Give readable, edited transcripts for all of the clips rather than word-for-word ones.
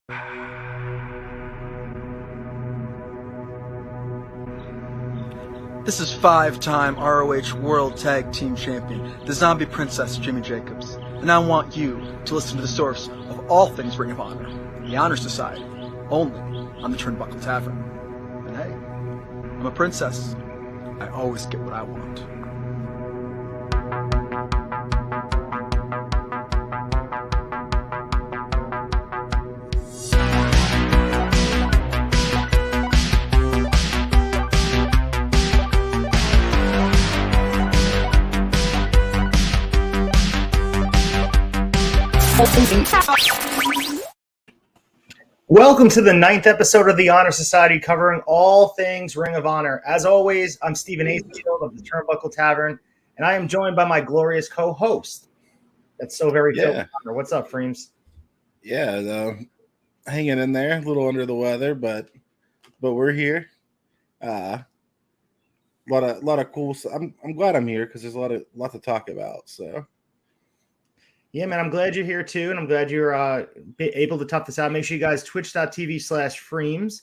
This is five-time ROH World Tag Team Champion, the Zombie Princess Jimmy Jacobs, and I want you to listen to the source of all things Ring of Honor, the Honor Society, only on the Turnbuckle Tavern. And hey, I'm a princess. I always get what I want. Welcome to the 9th episode of the Honor Society, covering all things Ring of Honor. As always, I'm Stephen Acefield of the Turnbuckle Tavern, and I am joined by my glorious co-host. That's so very filled with honor. What's up, FREEMZ? Yeah, hanging in there, a little under the weather, but we're here. A lot of cool stuff. I'm glad I'm here because there's a lot to talk about. So. Yeah, man, I'm glad you're here too, and I'm glad you're able to tough this out. Make sure you guys twitch.tv/FREEMZ.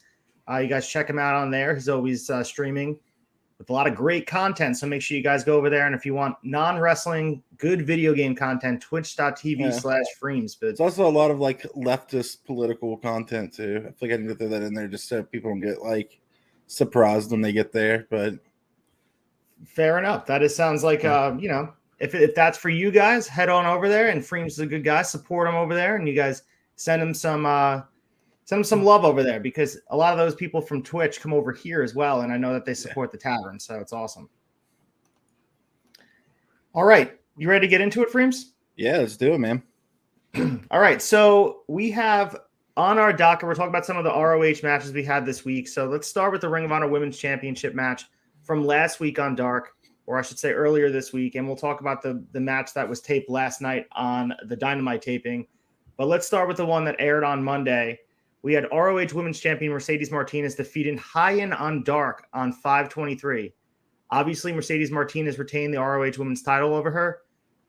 You guys check him out on there. He's always streaming with a lot of great content, so make sure you guys go over there. And if you want non-wrestling, good video game content, twitch.tv/FREEMZ. But it's also a lot of like leftist political content too. I feel like I need to throw that in there just so people don't get like surprised when they get there. But fair enough. That sounds like If that's for you guys, head on over there. And FREEMZ is a good guy. Support him over there, and you guys send him some love over there, because a lot of those people from Twitch come over here as well, and I know that they support the tavern, so it's awesome. All right, you ready to get into it, FREEMZ? Yeah, let's do it, man. All right, so we have on our docket, we're talking about some of the ROH matches we had this week. So let's start with the Ring of Honor Women's Championship match from last week on Dark. Or I should say earlier this week, and we'll talk about the match that was taped last night on the Dynamite taping. But let's start with the one that aired on Monday. We had ROH Women's Champion Mercedes Martinez defeating High-In on Dark on 5/23. Obviously, Mercedes Martinez retained the ROH Women's title over her.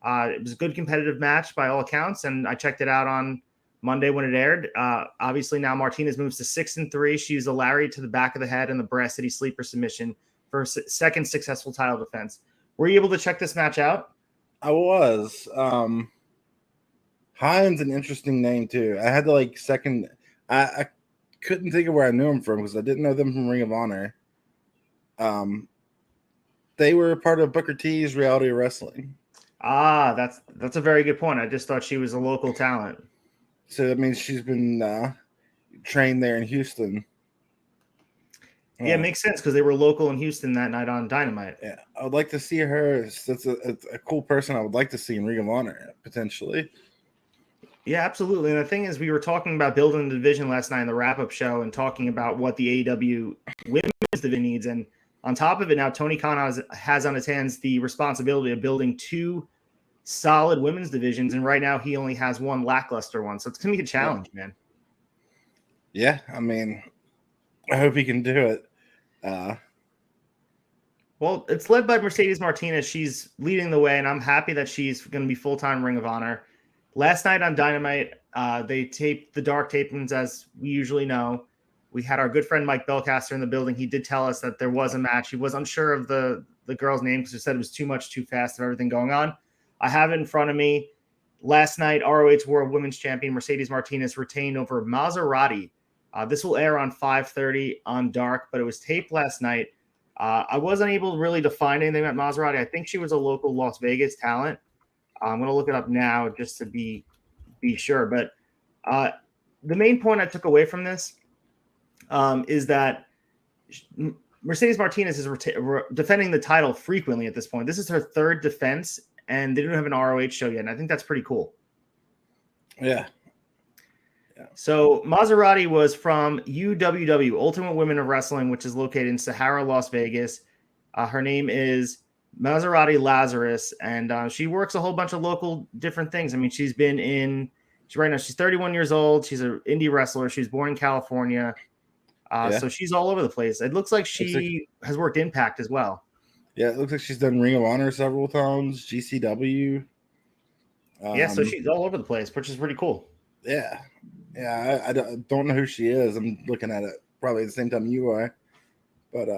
It was a good competitive match by all accounts, and I checked it out on Monday when it aired. Obviously, now Martinez moves to 6-3. She used a lariat to the back of the head and the Brass City Sleeper submission for a second successful title defense. Were you able to check this match out? I was. Hines an interesting name too. I had to I couldn't think of where I knew him from because I didn't know them from Ring of Honor. They were a part of Booker T's Reality of Wrestling. That's a very good point. I just thought she was a local talent. So that means she's been trained there in Houston. Yeah, it makes sense because they were local in Houston that night on Dynamite. Yeah, I would like to see her. It's a cool person I would like to see in Ring of Honor, potentially. Yeah, absolutely. And the thing is, we were talking about building the division last night in the wrap-up show and talking about what the AEW women's division needs. And on top of it, now Tony Khan has on his hands the responsibility of building two solid women's divisions. And right now, he only has one lackluster one. So it's going to be a challenge, man. Yeah, I mean, I hope he can do it. Well, it's led by Mercedes Martinez. She's leading the way, and I'm happy that she's going to be full-time Ring of Honor. Last night on Dynamite, they taped the dark tapings, as we usually know. We had our good friend Mike Belcaster in the building. He did tell us that there was a match. He was unsure of the girl's name because he said it was too much, too fast of everything going on. I have it in front of me. Last night, ROH World Women's Champion Mercedes Martinez retained over Maserati. This will air on 5:30 on Dark, but it was taped last night. I wasn't able really to find anything about Maserati. I think she was a local Las Vegas talent. I'm going to look it up now just to be sure. But the main point I took away from this is that Mercedes Martinez is defending the title frequently at this point. This is her third defense, and they don't have an ROH show yet. And I think that's pretty cool. Yeah. So Maserati was from UWW, Ultimate Women of Wrestling, which is located in Sahara, Las Vegas. Her name is Maserati Lazarus, and she works a whole bunch of local different things. I mean, she's 31 years old. She's an indie wrestler. She was born in California. So she's all over the place. It looks like she has worked Impact as well. Yeah, it looks like she's done Ring of Honor several times, GCW. So she's all over the place, which is pretty cool. Yeah. Yeah, I don't know who she is. I'm looking at it probably at the same time you are. But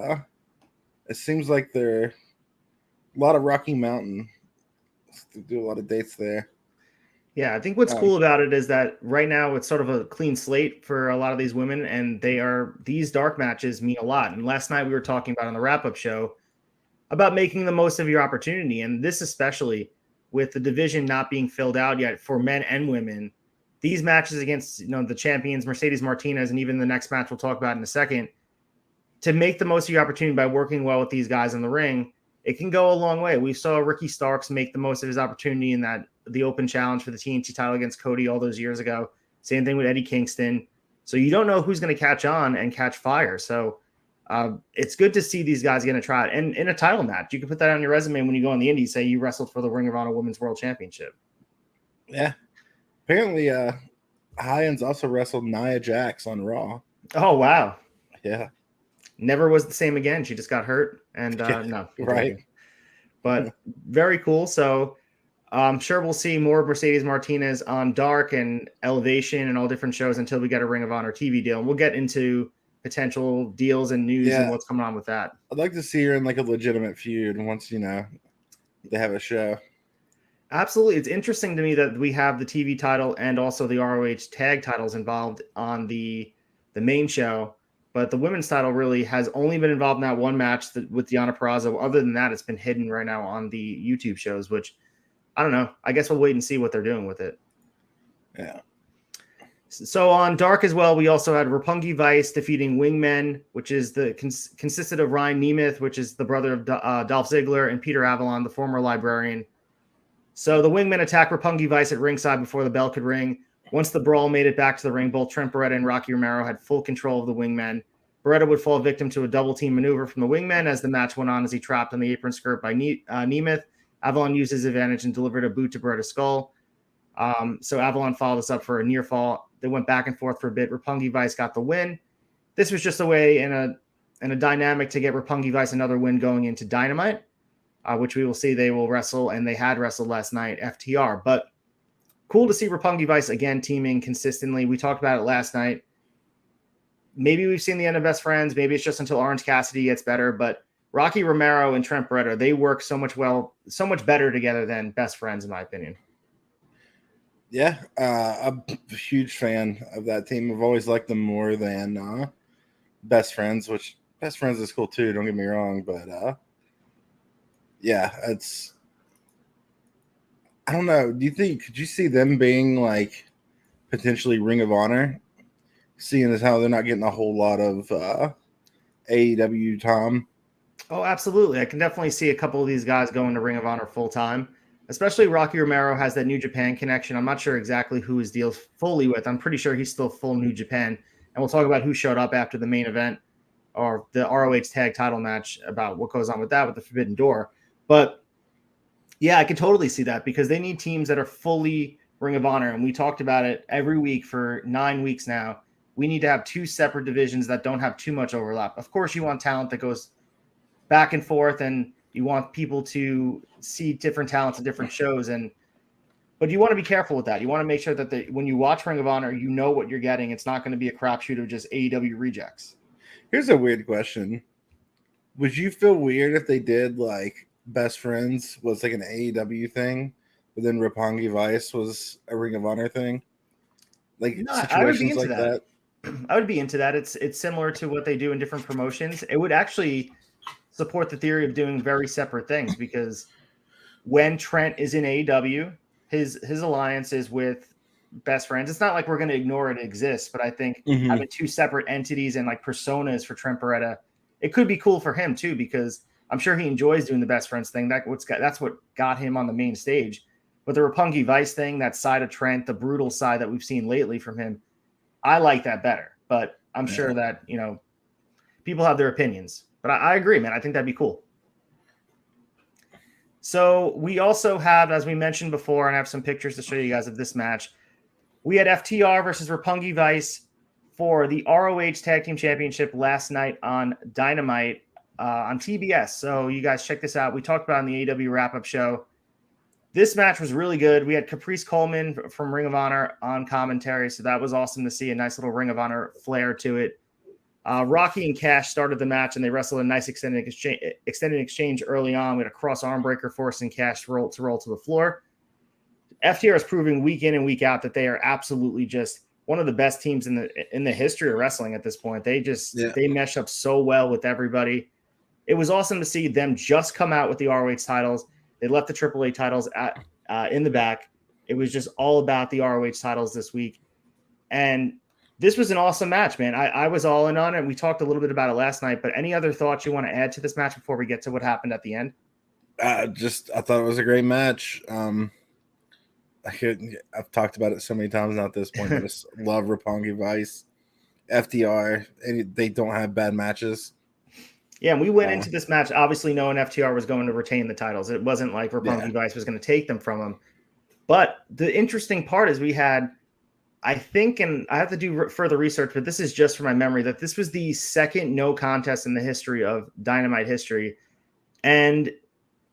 it seems like they're a lot of Rocky Mountain. They do a lot of dates there. Yeah, I think what's cool about it is that right now it's sort of a clean slate for a lot of these women, and these dark matches mean a lot. And last night we were talking about on the wrap-up show about making the most of your opportunity, and this especially with the division not being filled out yet for men and women. These matches against the champions, Mercedes Martinez, and even the next match we'll talk about in a second, to make the most of your opportunity by working well with these guys in the ring, it can go a long way. We saw Ricky Starks make the most of his opportunity in the open challenge for the TNT title against Cody all those years ago. Same thing with Eddie Kingston. So you don't know who's going to catch on and catch fire. So it's good to see these guys getting a try. And in a title match, you can put that on your resume when you go on the Indies, say you wrestled for the Ring of Honor Women's World Championship. Yeah. Apparently, Hyans also wrestled Nia Jax on Raw. Oh, wow. Yeah. Never was the same again. She just got hurt. And no. Right. But very cool. So I'm sure we'll see more Mercedes Martinez on Dark and Elevation and all different shows until we get a Ring of Honor TV deal. And we'll get into potential deals and news and what's coming on with that. I'd like to see her in like a legitimate feud once, they have a show. Absolutely. It's interesting to me that we have the TV title and also the ROH tag titles involved on the main show, but the women's title really has only been involved in that one match with Deonna Purrazzo. Other than that, it's been hidden right now on the YouTube shows, which I don't know. I guess we'll wait and see what they're doing with it. Yeah. So on Dark as well, we also had Roppongi Vice defeating Wingmen, which is consisted of Ryan Nemeth, which is the brother of Dolph Ziggler, and Peter Avalon, the former librarian. So the Wingmen attacked Roppongi Vice at ringside before the bell could ring. Once the brawl made it back to the ring, both Trent Beretta and Rocky Romero had full control of the Wingmen. Beretta would fall victim to a double team maneuver from the Wingmen as the match went on, as he trapped on the apron skirt by Nemeth. Avalon used his advantage and delivered a boot to Beretta's skull. So Avalon followed this up for a near fall. They went back and forth for a bit. Roppongi Vice got the win. This was just a way in a dynamic to get Roppongi Vice another win going into Dynamite, which we will see they will wrestle, and they had wrestled last night, FTR. But cool to see Roppongi Vice again teaming consistently. We talked about it last night. Maybe we've seen the end of Best Friends. Maybe it's just until Orange Cassidy gets better. But Rocky Romero and Trent Beretta, they work so much better together than Best Friends, in my opinion. Yeah, I'm a huge fan of that team. I've always liked them more than Best Friends, which Best Friends is cool too, don't get me wrong. But yeah, I don't know. Could you see them being like potentially Ring of Honor, seeing as how they're not getting a whole lot of AEW time? Oh, absolutely. I can definitely see a couple of these guys going to Ring of Honor full time. Especially Rocky Romero has that New Japan connection. I'm not sure exactly who his deal's fully with. I'm pretty sure he's still full New Japan. And we'll talk about who showed up after the main event or the ROH tag title match, about what goes on with that with the Forbidden Door. But yeah, I can totally see that, because they need teams that are fully Ring of Honor. And we talked about it every week for 9 weeks now. We need to have two separate divisions that don't have too much overlap. Of course, you want talent that goes back and forth, and you want people to see different talents at different shows, but you want to be careful with that. You want to make sure that when you watch Ring of Honor, you know what you're getting. It's not going to be a crapshoot of just AEW rejects. Here's a weird question. Would you feel weird if they did like Best Friends was like an AEW thing, but then Roppongi Vice was a Ring of Honor thing? Like situations like that? I would be into that. It's similar to what they do in different promotions. It would actually support the theory of doing very separate things, because when Trent is in AEW, his alliance is with Best Friends. It's not like we're going to ignore it exists, but I think having two separate entities and like personas for Trent Beretta, it could be cool for him too, because I'm sure he enjoys doing the Best Friends thing. That's what got him on the main stage. But the Roppongi Vice thing, that side of Trent, the brutal side that we've seen lately from him, I like that better. But I'm sure that, people have their opinions. But I agree, man. I think that'd be cool. So we also have, as we mentioned before, and I have some pictures to show you guys of this match, we had FTR versus Roppongi Vice for the ROH Tag Team Championship last night on Dynamite on TBS. So you guys check this out. We talked about it on the AEW wrap-up show. this match was really good. We had Caprice Coleman from Ring of Honor on commentary, so that was awesome to see. A nice little Ring of Honor flair to it. Rocky and Cash started the match, and they wrestled a nice extended exchange early on. We had a cross arm breaker forcing Cash to roll to the floor. FTR is proving week in and week out that they are absolutely just one of the best teams in the history of wrestling at this point. They mesh up so well with everybody. It was awesome to see them just come out with the ROH titles. They left the AAA titles in the back. It was just all about the ROH titles this week. And this was an awesome match, man. I was all in on it. We talked a little bit about it last night, but any other thoughts you want to add to this match before we get to what happened at the end? I thought it was a great match. I've talked about it so many times now at this point. I just love Roppongi Vice, FTR, and they don't have bad matches. Yeah, and we went into this match obviously knowing FTR was going to retain the titles. It wasn't like Roppongi Vice was going to take them from them. But the interesting part is we had, I think, and I have to do further research, but this is just from my memory, that this was the second no contest in the history of Dynamite history. And,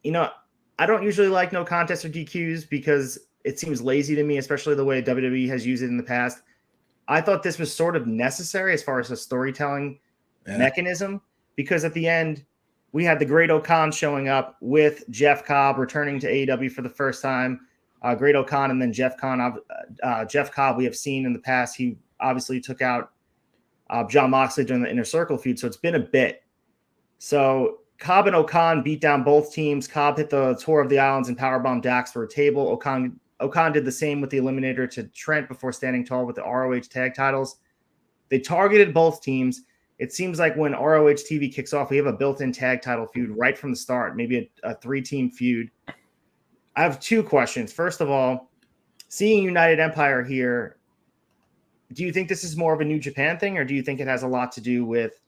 I don't usually like no contests or DQs because it seems lazy to me, especially the way WWE has used it in the past. I thought this was sort of necessary as far as a storytelling mechanism, because at the end, we had the Great O'Khan showing up with Jeff Cobb returning to AEW for the first time. Great O'Khan and then Jeff Cobb we have seen in the past. He obviously took out Jon Moxley during the Inner Circle feud, so it's been a bit. So Cobb and O'Khan beat down both teams. Cobb hit the Tour of the Islands and powerbombed Dax for a table. O'Khan did the same with the Eliminator to Trent before standing tall with the ROH tag titles. They targeted both teams. It seems like when ROH TV kicks off, we have a built-in tag title feud right from the start, maybe a three-team feud. I have two questions. First of all, seeing United Empire here, do you think this is more of a New Japan thing, or do you think it has a lot to do with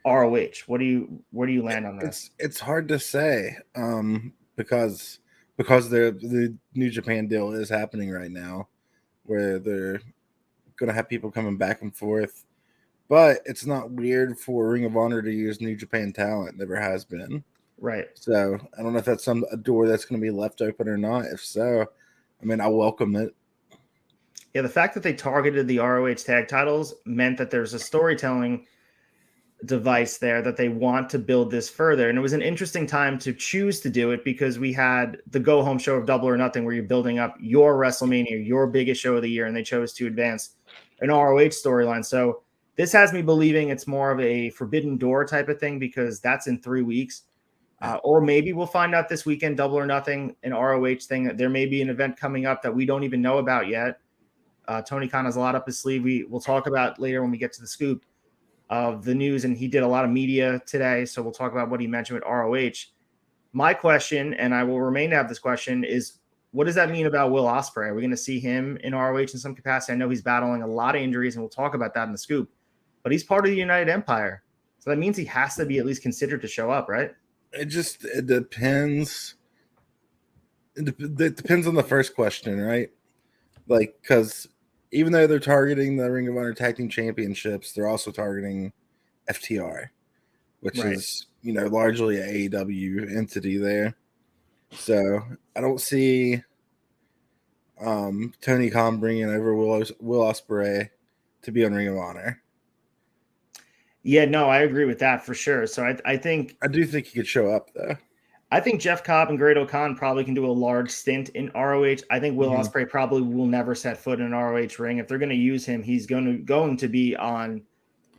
ROH? Where do you land on this? It's hard to say because the New Japan deal is happening right now, where they're going to have people coming back and forth. But it's not weird for Ring of Honor to use New Japan talent. Never has been. Right. So I don't know if that's a door that's going to be left open or not. If so, I mean, I welcome it. Yeah, the fact that they targeted the ROH tag titles meant that there's a storytelling device there that they want to build this further. And it was an interesting time to choose to do it because we had the go-home show of Double or Nothing where you're building up your WrestleMania, your biggest show of the year, and they chose to advance an ROH storyline. So this has me believing it's more of a Forbidden Door type of thing because that's in 3 weeks. Or maybe we'll find out this weekend, Double or Nothing, an ROH thing. There may be an event coming up that we don't even know about yet. Tony Khan has a lot up his sleeve. We'll talk about later when we get to the scoop of the news, and he did a lot of media today, so we'll talk about what he mentioned with ROH. My question, and I will remain to have this question, is what does that mean about Will Ospreay? Are we going to see him in ROH in some capacity? I know he's battling a lot of injuries, and we'll talk about that in the scoop, but he's part of the United Empire, so that means he has to be at least considered to show up, right? It depends. It depends on the first question, right? Like, because even though they're targeting the Ring of Honor Tag Team Championships, they're also targeting FTR, which is, largely an AEW entity there. So I don't see Tony Khan bringing over Will Ospreay to be on Ring of Honor. Yeah, no, I agree with that for sure. So I do think he could show up though. I think Jeff Cobb and Great O'Khan probably can do a large stint in ROH. I think Will Ospreay probably will never set foot in an ROH ring. If they're going to use him, he's going to be on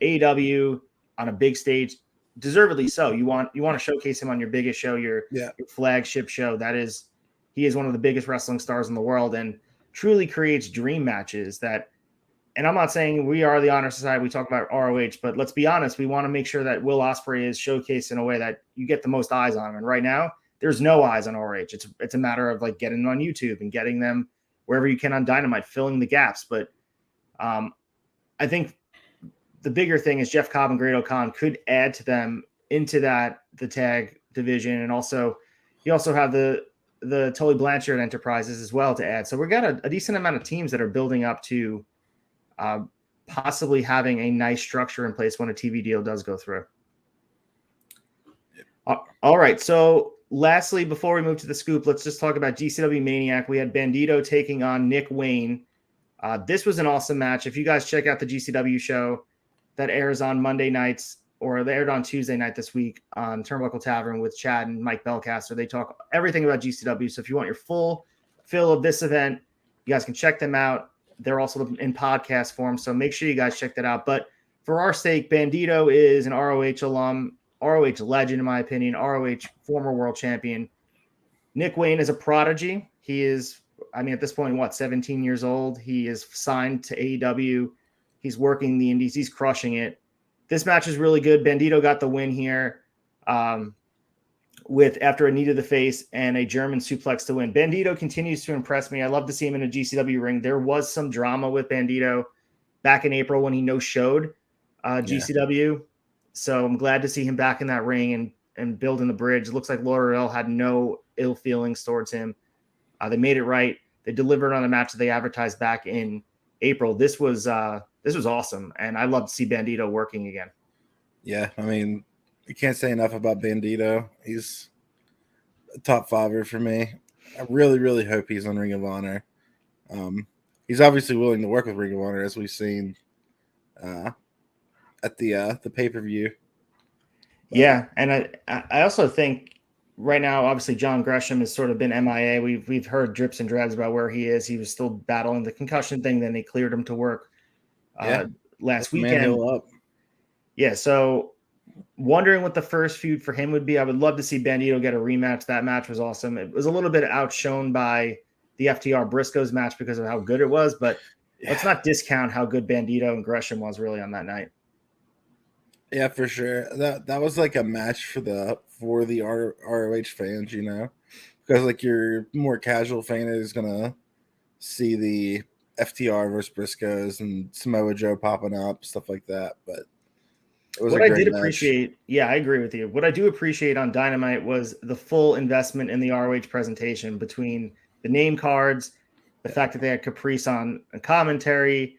AEW on a big stage, deservedly so. You want to showcase him on your biggest show, your flagship show. He is one of the biggest wrestling stars in the world and truly creates dream matches that. And I'm not saying we are the Honor Society. We talk about ROH, but let's be honest. We want to make sure that Will Ospreay is showcased in a way that you get the most eyes on him. And right now, there's no eyes on ROH. It's a matter of like getting them on YouTube and getting them wherever you can on Dynamite, filling the gaps. But I think the bigger thing is Jeff Cobb and Great O'Khan could add to them into the tag division, and also you also have the Tully Blanchard Enterprises as well to add. So we've got a decent amount of teams that are building up to possibly having a nice structure in place when a TV deal does go through. All right, so lastly, before we move to the scoop, let's just talk about GCW Maniac. We had Bandito taking on Nick Wayne. This was an awesome match. If you guys check out the GCW show that airs on Monday nights, or they aired on Tuesday night this week on Turnbuckle Tavern with Chad and Mike Belcaster, they talk everything about GCW. So if you want your full fill of this event, you guys can check them out. They're also in podcast form, so make sure you guys check that out. But for our sake, Bandito is an ROH alum, ROH legend, in my opinion, ROH former world champion. Nick Wayne is a prodigy. He is, at this point, 17 years old. He is signed to AEW. He's working the indies. He's crushing it. This match is really good. Bandito got the win here after a knee to the face and a German suplex to win. Bandito continues to impress me. I love to see him in a GCW ring. There was some drama with Bandito back in April when he no-showed GCW. So I'm glad to see him back in that ring and building the bridge. It looks like L'Oreal had no ill feelings towards him. They made it right. They delivered on a match that they advertised back in April. This was awesome, and I love to see Bandito working again. Yeah, you can't say enough about Bandito. He's a top fiver for me. I really, really hope he's on Ring of Honor. He's obviously willing to work with Ring of Honor, as we've seen at the pay-per-view. Yeah, and I also think right now, obviously, John Gresham has sort of been MIA. We've heard drips and drabs about where he is. He was still battling the concussion thing. Then they cleared him to work last weekend. Yeah, so wondering what the first feud for him would be. I would love to see Bandito get a rematch. That match was awesome. It was a little bit outshone by the FTR Briscoes match because of how good it was, but let's not discount how good Bandito and Gresham was really on that night. Yeah, for sure. That was like a match for the ROH fans, because your more casual fan is gonna see the FTR versus Briscoes and Samoa Joe popping up, stuff like that. But it was what I did appreciate, I agree with you. What I do appreciate on Dynamite was the full investment in the ROH presentation between the name cards, the fact that they had Caprice on a commentary.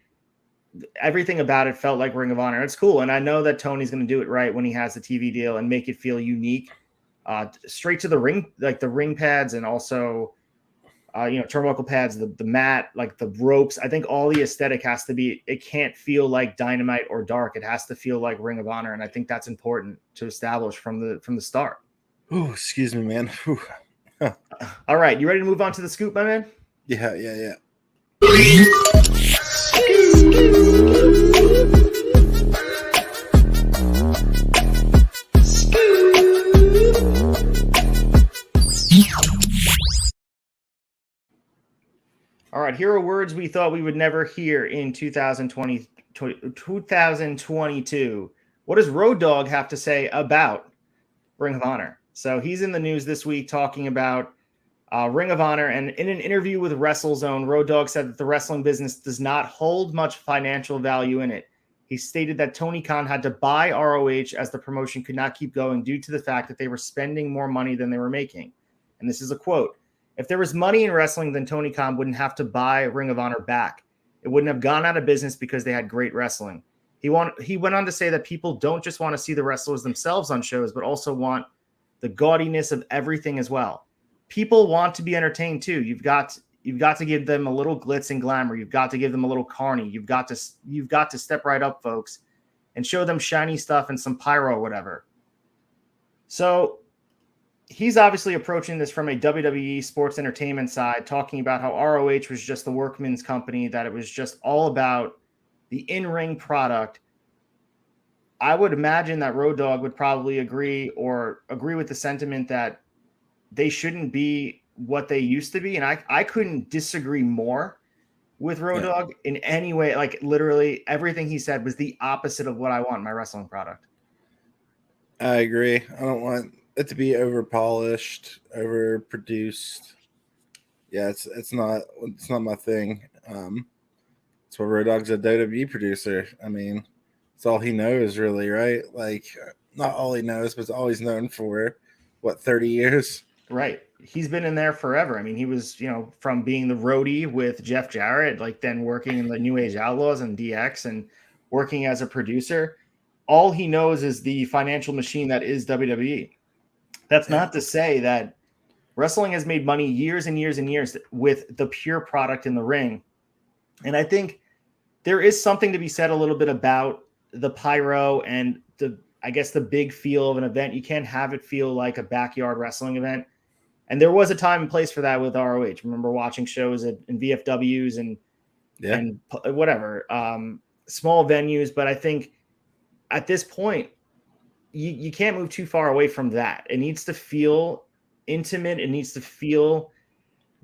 Everything about it felt like Ring of Honor. It's cool. And I know that Tony's going to do it right when he has the TV deal and make it feel unique. Straight to the ring, like the ring pads and also, turnbuckle pads, the mat, like the ropes. I think all the aesthetic has to be, it can't feel like Dynamite or Dark. It has to feel like Ring of Honor. And I think that's important to establish from the start. Oh, excuse me, man. All right. You ready to move on to the scoop, my man? Yeah. All right, here are words we thought we would never hear in 2022. What does Road Dogg have to say about Ring of Honor? So he's in the news this week talking about Ring of Honor, and in an interview with WrestleZone, Road Dogg said that the wrestling business does not hold much financial value in it. He stated that Tony Khan had to buy ROH as the promotion could not keep going due to the fact that they were spending more money than they were making. And this is a quote. If there was money in wrestling, then Tony Khan wouldn't have to buy Ring of Honor back. It wouldn't have gone out of business because they had great wrestling. He went on to say that people don't just want to see the wrestlers themselves on shows, but also want the gaudiness of everything as well. People want to be entertained too. You've got to give them a little glitz and glamour. You've got to give them a little carny. You've got to step right up, folks, and show them shiny stuff and some pyro or whatever. So he's obviously approaching this from a WWE sports entertainment side, talking about how ROH was just the workman's company, that it was just all about the in-ring product. I would imagine that Road Dogg would probably agree with the sentiment that they shouldn't be what they used to be. And I couldn't disagree more with Road Dogg in any way. Like literally everything he said was the opposite of what I want in my wrestling product. I agree. I don't want it to be over polished, over produced. Yeah, it's not my thing. It's what Road Dogg's a WWE producer. I mean, it's all he knows really, right? Like not all he knows, but it's all he's known for 30 years. Right. He's been in there forever. I mean, he was, from being the roadie with Jeff Jarrett, like then working in the New Age Outlaws and DX and working as a producer. All he knows is the financial machine that is WWE. That's not to say that wrestling has made money years and years and years with the pure product in the ring. And I think there is something to be said a little bit about the pyro and I guess the big feel of an event. You can't have it feel like a backyard wrestling event. And there was a time and place for that with ROH. I remember watching shows in VFWs and whatever, small venues. But I think at this point, you can't move too far away from that. It needs to feel intimate. It needs to feel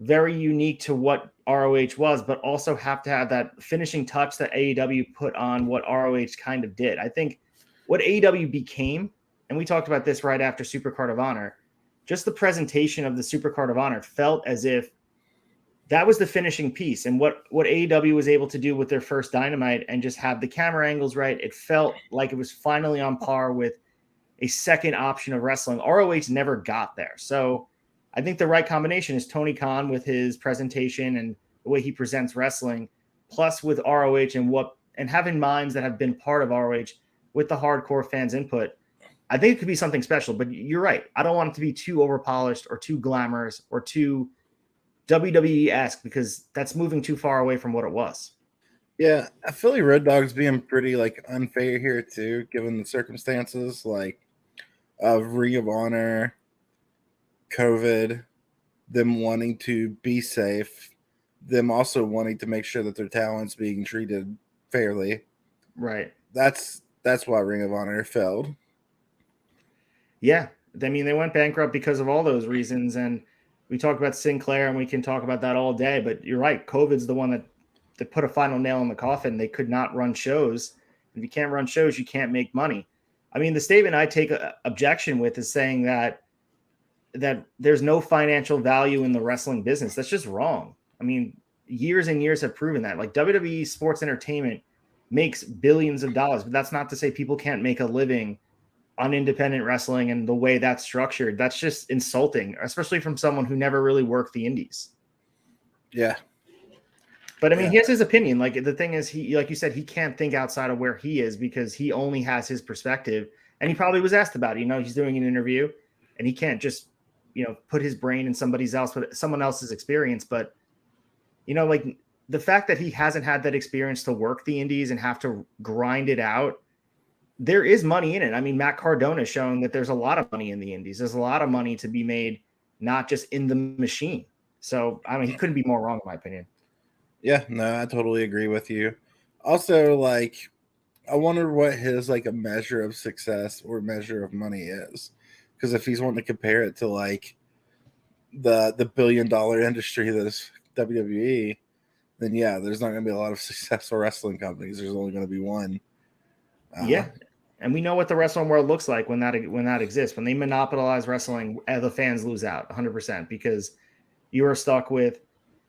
very unique to what ROH was, but also have to have that finishing touch that AEW put on what ROH kind of did. I think what AEW became, and we talked about this right after Supercard of Honor, just the presentation of the Supercard of Honor felt as if that was the finishing piece. And what AEW was able to do with their first Dynamite and just have the camera angles right, it felt like it was finally on par with a second option of wrestling. ROH never got there. So I think the right combination is Tony Khan with his presentation and the way he presents wrestling, plus with ROH and having minds that have been part of ROH with the hardcore fans' input. I think it could be something special, but you're right. I don't want it to be too overpolished or too glamorous or too WWE-esque, because that's moving too far away from what it was. Yeah, I feel like Road Dogg's being pretty unfair here too, given the circumstances of Ring of Honor, COVID, them wanting to be safe, them also wanting to make sure that their talent's being treated fairly. Right. That's why Ring of Honor failed. Yeah. I mean, they went bankrupt because of all those reasons. And we talked about Sinclair, and we can talk about that all day, but you're right. COVID's the one that put a final nail in the coffin. They could not run shows. If you can't run shows, you can't make money. I mean, the statement I take objection with is saying that there's no financial value in the wrestling business. That's just wrong. I mean, years and years have proven that. Like, WWE Sports Entertainment makes billions of dollars, but that's not to say people can't make a living on independent wrestling and the way that's structured. That's just insulting, especially from someone who never really worked the indies. Yeah. But I mean, he has his opinion. Like, the thing is, he, like you said, he can't think outside of where he is because he only has his perspective. And he probably was asked about it. He's doing an interview and he can't just, put his brain in someone else's experience. But, like, the fact that he hasn't had that experience to work the indies and have to grind it out, there is money in it. I mean, Matt Cardona is showing that there's a lot of money in the indies. There's a lot of money to be made, not just in the machine. So, I mean, he couldn't be more wrong, in my opinion. Yeah, no, I totally agree with you. Also, I wonder what his a measure of success or measure of money is. Because if he's wanting to compare it to the $1 billion industry that is WWE, then yeah, there's not going to be a lot of successful wrestling companies. There's only going to be one. Yeah. And we know what the wrestling world looks like when that exists. When they monopolize wrestling, the fans lose out 100% because you are stuck with,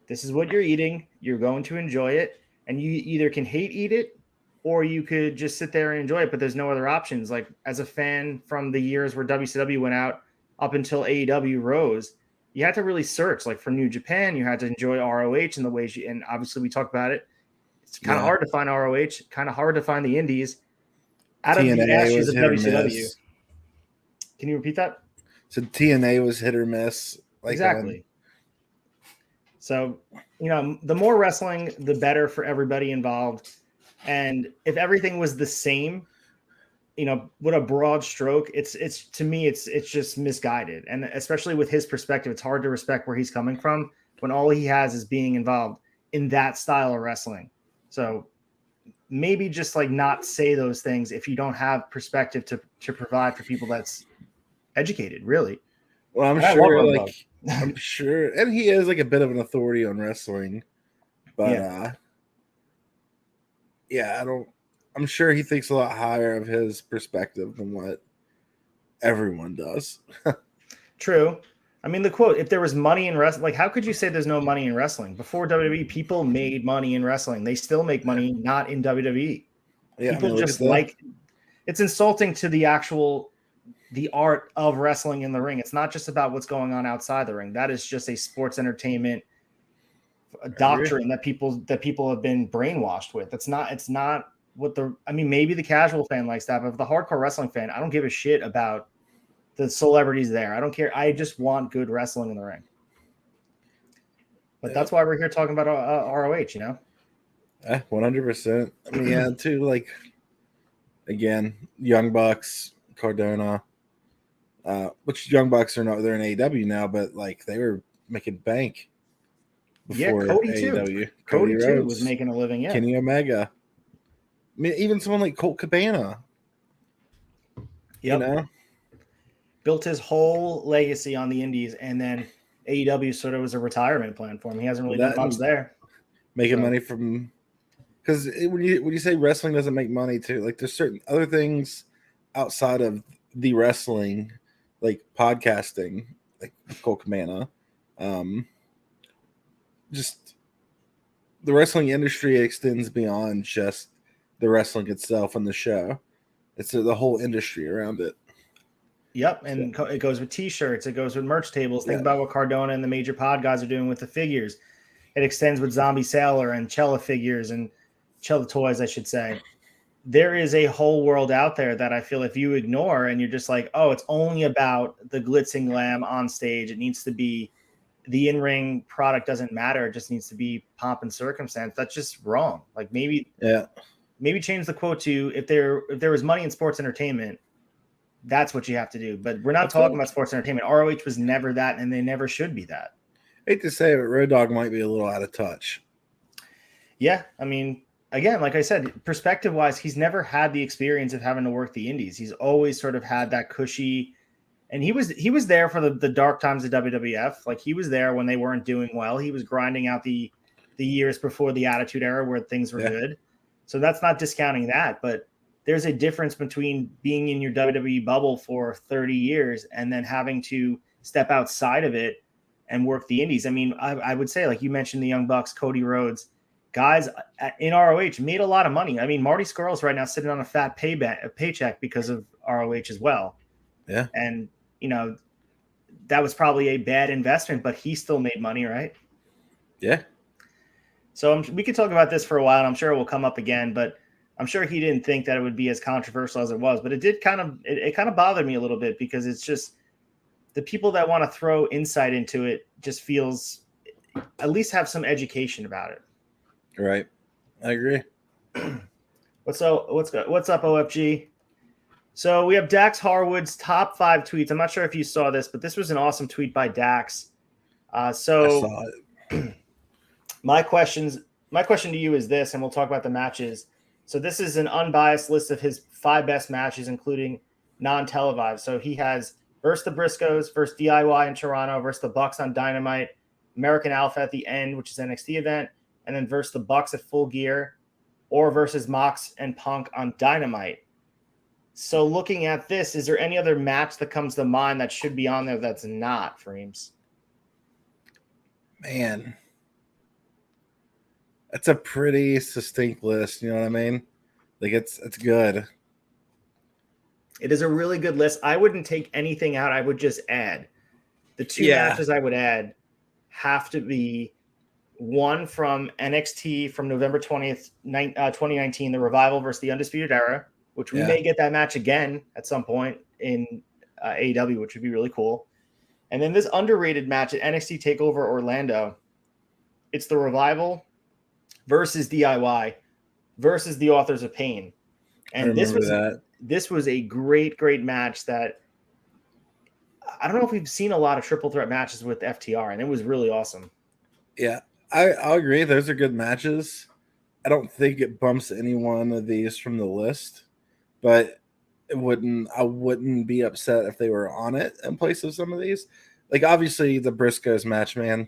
this is what you're eating. You're going to enjoy it. And you either can eat it, or you could just sit there and enjoy it. But there's no other options. Like, as a fan from the years where WCW went out up until AEW rose, you had to really search. Like, for New Japan, you had to enjoy ROH and the ways and obviously we talked about it. It's kind of hard to find ROH, kind of hard to find the indies. Out of the ashes of WCW. Can you repeat that? So TNA was hit or miss. Exactly. So, the more wrestling, the better for everybody involved. And if everything was the same, with a broad stroke, it's to me, it's just misguided. And especially with his perspective, it's hard to respect where he's coming from when all he has is being involved in that style of wrestling. So maybe just not say those things if you don't have perspective to provide for people that's educated, really. Well, I'm sure, and he is a bit of an authority on wrestling, but I'm sure he thinks a lot higher of his perspective than what everyone does. True. I mean, the quote, if there was money in wrestling, how could you say there's no money in wrestling? Before WWE, people made money in wrestling. They still make money, not in WWE. Yeah, people it's insulting to the art of wrestling in the ring. It's not just about what's going on outside the ring. That is just a sports entertainment doctrine that people have been brainwashed with. It's not what maybe the casual fan likes that, but the hardcore wrestling fan, I don't give a shit about the celebrities there. I don't care. I just want good wrestling in the ring. But that's why we're here talking about ROH, 100%. I mean, yeah, too, like, again, Young Bucks, Cardona, which Young Bucks are not, they're in AEW now, but like they were making bank before Cody AEW. too. Cody too Rhodes, was making a living. Yeah, Kenny Omega. I mean, even someone like Colt Cabana. Yep. Built his whole legacy on the Indies, and then AEW sort of was a retirement plan for him. He hasn't really done much there. Making money from, because when you say wrestling doesn't make money too, like there's certain other things outside of the wrestling, like podcasting, like Colt Cabana, just the wrestling industry extends beyond just the wrestling itself and the show. It's the whole industry around it. Yep, and it goes with T-shirts. It goes with merch tables. Think about what Cardona and the major pod guys are doing with the figures. It extends with Zombie Sailor and Cella figures and Cella toys, I should say. There is a whole world out there that I feel if you ignore and you're just like, oh, it's only about the glitz and glam on stage. It needs to be the in-ring product doesn't matter. It just needs to be pomp and circumstance. That's just wrong. Like maybe change the quote to if there was money in sports entertainment, that's what you have to do. But we're not talking about sports entertainment. ROH was never that, and they never should be that. I hate to say it, but Road Dogg might be a little out of touch. Yeah, I mean, again, like I said, perspective-wise, he's never had the experience of having to work the indies. He's always sort of had that cushy, and he was there for the dark times of WWF. Like he was there when they weren't doing well. He was grinding out the years before the Attitude Era where things were good. So that's not discounting that, but there's a difference between being in your WWE bubble for 30 years and then having to step outside of it and work the indies. I mean, I would say, like you mentioned, the Young Bucks, Cody Rhodes, guys in ROH made a lot of money. I mean, Marty Scurll's right now sitting on a fat paycheck because of ROH as well. Yeah. And, that was probably a bad investment, but he still made money, right? Yeah. So we could talk about this for a while, and I'm sure it will come up again, but I'm sure he didn't think that it would be as controversial as it was, but it did kind of bothered me a little bit because it's just the people that want to throw insight into it just feels at least have some education about it. Right. I agree. What's up, OFG? So we have Dax Harwood's top 5 tweets. I'm not sure if you saw this, but this was an awesome tweet by Dax. I saw it. My question to you is this, and we'll talk about the matches. So this is an unbiased list of his 5 best matches, including non-televised. So he has versus the Briscoes, versus DIY in Toronto, versus the Bucks on Dynamite, American Alpha at the end, which is an NXT event, and then versus the Bucks at Full Gear, or versus Mox and Punk on Dynamite. So looking at this, is there any other match that comes to mind that should be on there that's not, FREEMZ? Man. That's a pretty succinct list, you know what I mean? Like it's good. It is a really good list. I wouldn't take anything out. I would just add. The 2 matches I would add have to be one from NXT from November 20th, 2019, the Revival versus the Undisputed Era, which we may get that match again at some point in AEW, which would be really cool. And then this underrated match at NXT TakeOver Orlando. It's the Revival versus DIY versus the Authors of Pain. And this was a great match that I don't know if we've seen a lot of triple threat matches with FTR, and it was really awesome. Yeah, I'll agree. Those are good matches. I don't think it bumps any one of these from the list, but I wouldn't be upset if they were on it in place of some of these. Like obviously the Briscoes match, man,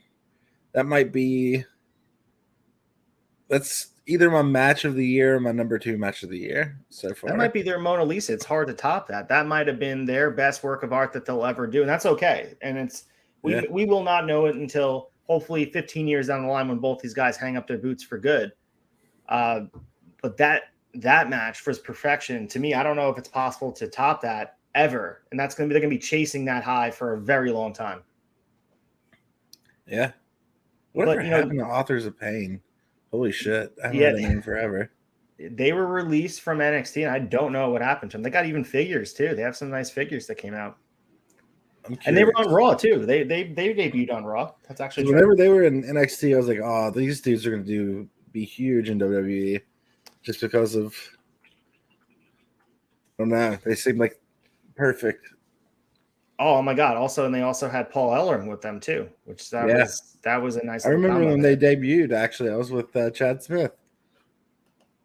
that's either my match of the year or my number 2 match of the year so far. That might be their Mona Lisa. It's hard to top that. That might have been their best work of art that they'll ever do, and that's okay. And we will not know it until hopefully 15 years down the line when both these guys hang up their boots for good. But that match was perfection to me. I don't know if it's possible to top that ever, and they're going to be chasing that high for a very long time. Yeah. Whatever happened to Authors of Pain? Holy shit. I haven't had them in forever. They were released from NXT, and I don't know what happened to them. They got even figures, too. They have some nice figures that came out. I'm And they were curious. on Raw too. They debuted on Raw. That's actually true. Whenever they were in NXT, I was like, oh, these dudes are going to be huge in WWE just because of, I don't know, they seem like perfect. Oh my God! Also, and they also had Paul Ellering with them too, which that was a nice. I remember combo when there. they debuted. Actually, I was with Chad Smith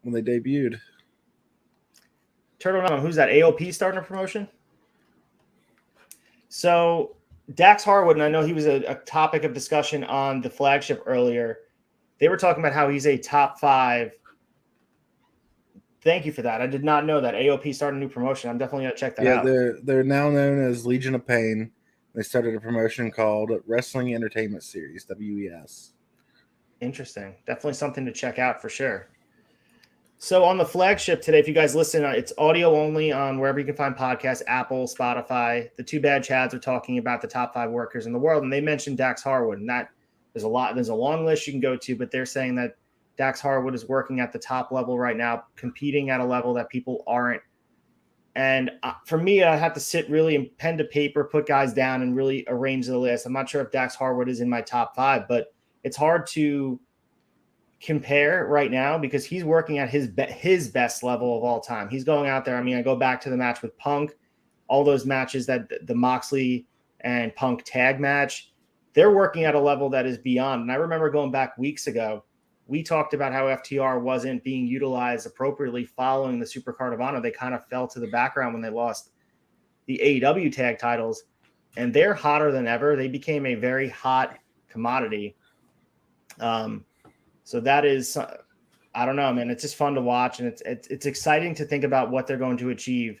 when they debuted. Turtle, who's that? AOP starting a promotion. So Dax Harwood, and I know he was a topic of discussion on the flagship earlier. They were talking about how he's a top 5. Thank you for that. I did not know that AOP started a new promotion. I'm definitely gonna check that out. They're now known as Legion of Pain. They started a promotion called Wrestling Entertainment Series (WES). Interesting. Definitely something to check out for sure. So on the flagship today, if you guys listen, it's audio only on wherever you can find podcasts, Apple, Spotify. The Two Bad Chads are talking about the top 5 workers in the world, and they mentioned Dax Harwood, and that there's a long list you can go to, but they're saying that Dax Harwood is working at the top level right now, competing at a level that people aren't. And for me, I have to sit really and pen to paper, put guys down, and really arrange the list. I'm not sure if Dax Harwood is in my top 5, but it's hard to compare right now because he's working at his best level of all time. He's going out there. I mean, I go back to the match with Punk, all those matches that the Moxley and Punk tag match, they're working at a level that is beyond. And I remember going back weeks ago, we talked about how FTR wasn't being utilized appropriately following the Supercard of Honor. They kind of fell to the background when they lost the AEW tag titles, and they're hotter than ever. They became a very hot commodity. So that is, I don't know, man. It's just fun to watch, and it's exciting to think about what they're going to achieve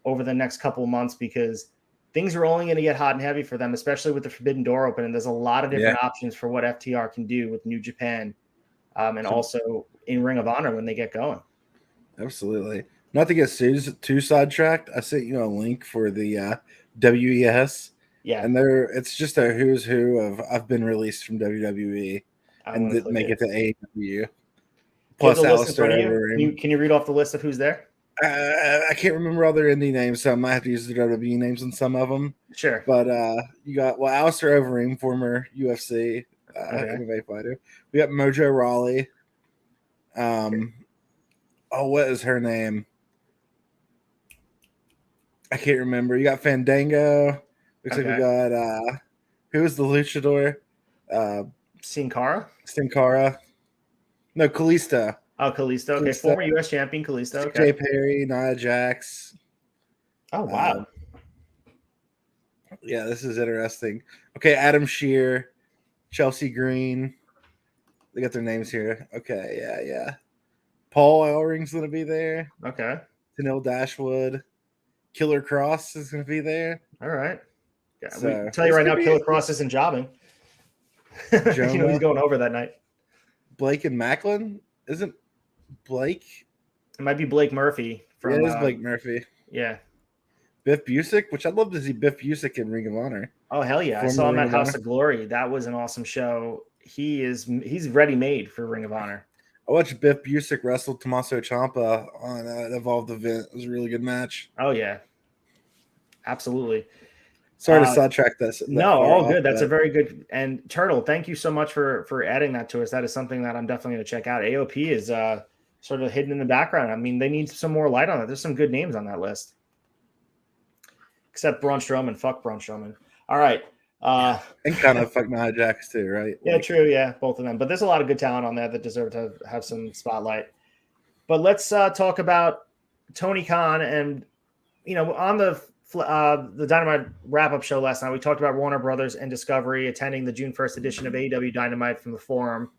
over the next couple of months because things are only going to get hot and heavy for them, especially with the Forbidden Door open. And there's a lot of different options for what FTR can do with New Japan, and also in Ring of Honor when they get going. Absolutely. Not to get too sidetracked, I sent you a link for the WES. Yeah, and it's just a who's who of I've been released from WWE. And make it to AEW. Plus Alistair Overeem. Can you read off the list of who's there? I can't remember all their indie names, so I might have to use the WWE names on some of them. Sure. But you got Alistair Overeem, former UFC MMA fighter. We got Mojo Rawley. What is her name? I can't remember. You got Fandango. Looks like we got who is the luchador? Sin Cara? No, Kalisto. Oh, Kalisto. Okay, Kalisto. Former U.S. champion Kalisto. Okay. Jay Perry, Nia Jax. Oh, wow. Yeah, this is interesting. Okay, Adam Shear, Chelsea Green. They got their names here. Okay, yeah. Paul Ellring's going to be there. Okay. Tenille Dashwood. Killer Cross is going to be there. All right. Yeah, so, tell you right now, Killer Cross isn't jobbing. You know he's going over that night. Blake and Macklin? Isn't Blake? It might be Blake Murphy. It is Blake Murphy. Yeah. Biff Busick, which I'd love to see Biff Busick in Ring of Honor. Oh, hell yeah. I saw him at House of Glory. That was an awesome show. He's ready-made for Ring of Honor. I watched Biff Busick wrestle Tommaso Ciampa on an Evolved event. It was a really good match. Oh, yeah. Absolutely. Sorry to sidetrack this. No, all good. That's a very good. And Turtle, thank you so much for adding that to us. That is something that I'm definitely going to check out. AOP is sort of hidden in the background. I mean, they need some more light on it. There's some good names on that list. Except Braun Strowman. Fuck Braun Strowman. All right. And kind of fuck Nia Jax too, right? Yeah, true. Yeah, both of them. But there's a lot of good talent on there that deserve to have some spotlight. But let's talk about Tony Khan. And, on the Dynamite wrap-up show last night, we talked about Warner Brothers and Discovery attending the June 1st edition of AEW Dynamite from the Forum.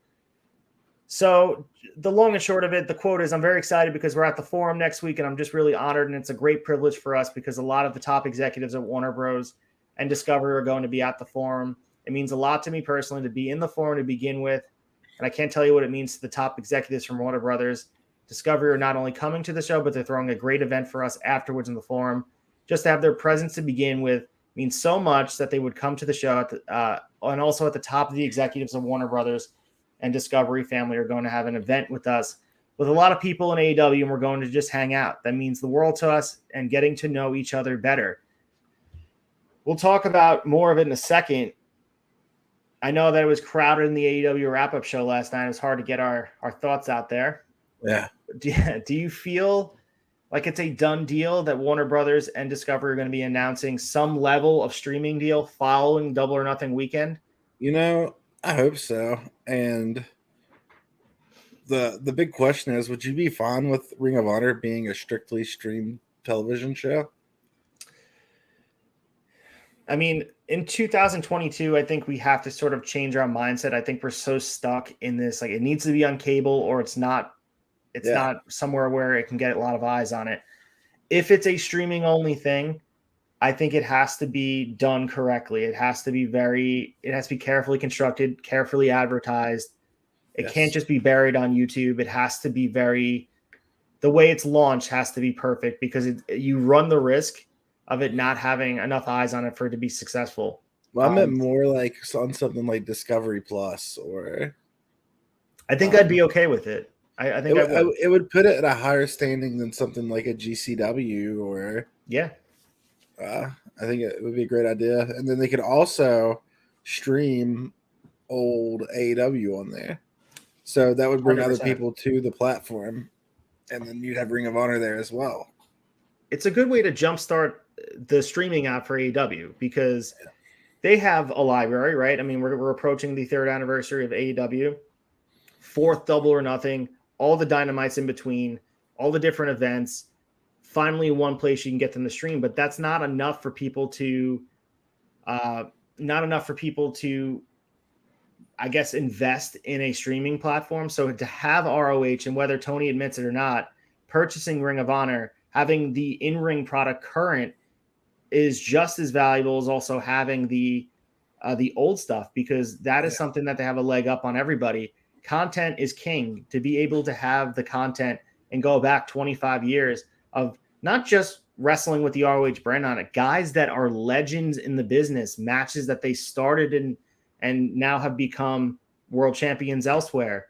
So the long and short of it, the quote is, I'm very excited because we're at the Forum next week, and I'm just really honored, and it's a great privilege for us because a lot of the top executives at Warner Bros. And Discovery are going to be at the Forum. It means a lot to me personally to be in the Forum to begin with, and I can't tell you what it means to the top executives from Warner Brothers. Discovery are not only coming to the show, but they're throwing a great event for us afterwards in the Forum. Just to have their presence to begin with means so much that they would come to the show and also at the top of the executives of Warner Brothers and Discovery family are going to have an event with us with a lot of people in AEW, and we're going to just hang out. That means the world to us and getting to know each other better. We'll talk about more of it in a second. I know that it was crowded in the AEW wrap-up show last night. It was hard to get our thoughts out there. Yeah. Do you feel like it's a done deal that Warner Brothers and Discovery are going to be announcing some level of streaming deal following Double or Nothing weekend? I hope so. And the big question is, would you be fine with Ring of Honor being a strictly streamed television show? I mean, in 2022, I think we have to sort of change our mindset. I think we're so stuck in this, like it needs to be on cable or it's not somewhere where it can get a lot of eyes on it. If it's a streaming only thing, I think it has to be done correctly. It has to be carefully constructed, carefully advertised. It can't just be buried on YouTube. It has to be the way it's launched has to be perfect, because you run the risk of it not having enough eyes on it for it to be successful. Well, I meant more like on something like Discovery Plus, or I think I'd be okay with it. I think it would put it at a higher standing than something like a GCW or I think it would be a great idea. And then they could also stream old AEW on there, so that would bring 100%. Other people to the platform, and then you'd have Ring of Honor there as well. It's a good way to jumpstart the streaming app for AEW, because they have a library, right? I mean, we're approaching the 3rd anniversary of AEW, 4th Double or Nothing, all the Dynamites in between, all the different events. Finally, one place you can get them to stream, but that's not enough for people to, I guess, invest in a streaming platform. So to have ROH, and whether Tony admits it or not, purchasing Ring of Honor, having the in-ring product current is just as valuable as also having the old stuff, because that is something that they have a leg up on everybody. Content is king. To be able to have the content and go back 25 years of not just wrestling with the ROH brand on it, guys that are legends in the business, matches that they started in and now have become world champions elsewhere.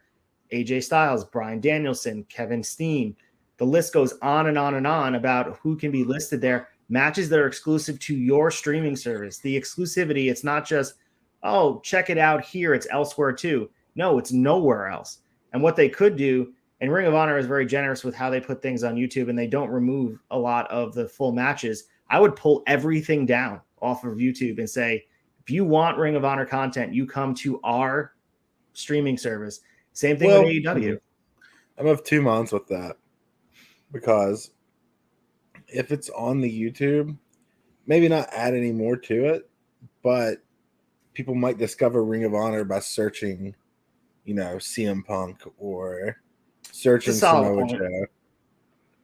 AJ Styles, Bryan Danielson, Kevin Steen. The list goes on and on and on about who can be listed there. Matches that are exclusive to your streaming service. The exclusivity, it's not just, oh, check it out here, it's elsewhere too. No, it's nowhere else. And what they could do, and Ring of Honor is very generous with how they put things on YouTube, and they don't remove a lot of the full matches. I would pull everything down off of YouTube and say, if you want Ring of Honor content, you come to our streaming service. Same thing with AEW. I'm of 2 months with that, because if it's on the YouTube, maybe not add any more to it, but people might discover Ring of Honor by searching, CM Punk or searching Samoa Joe.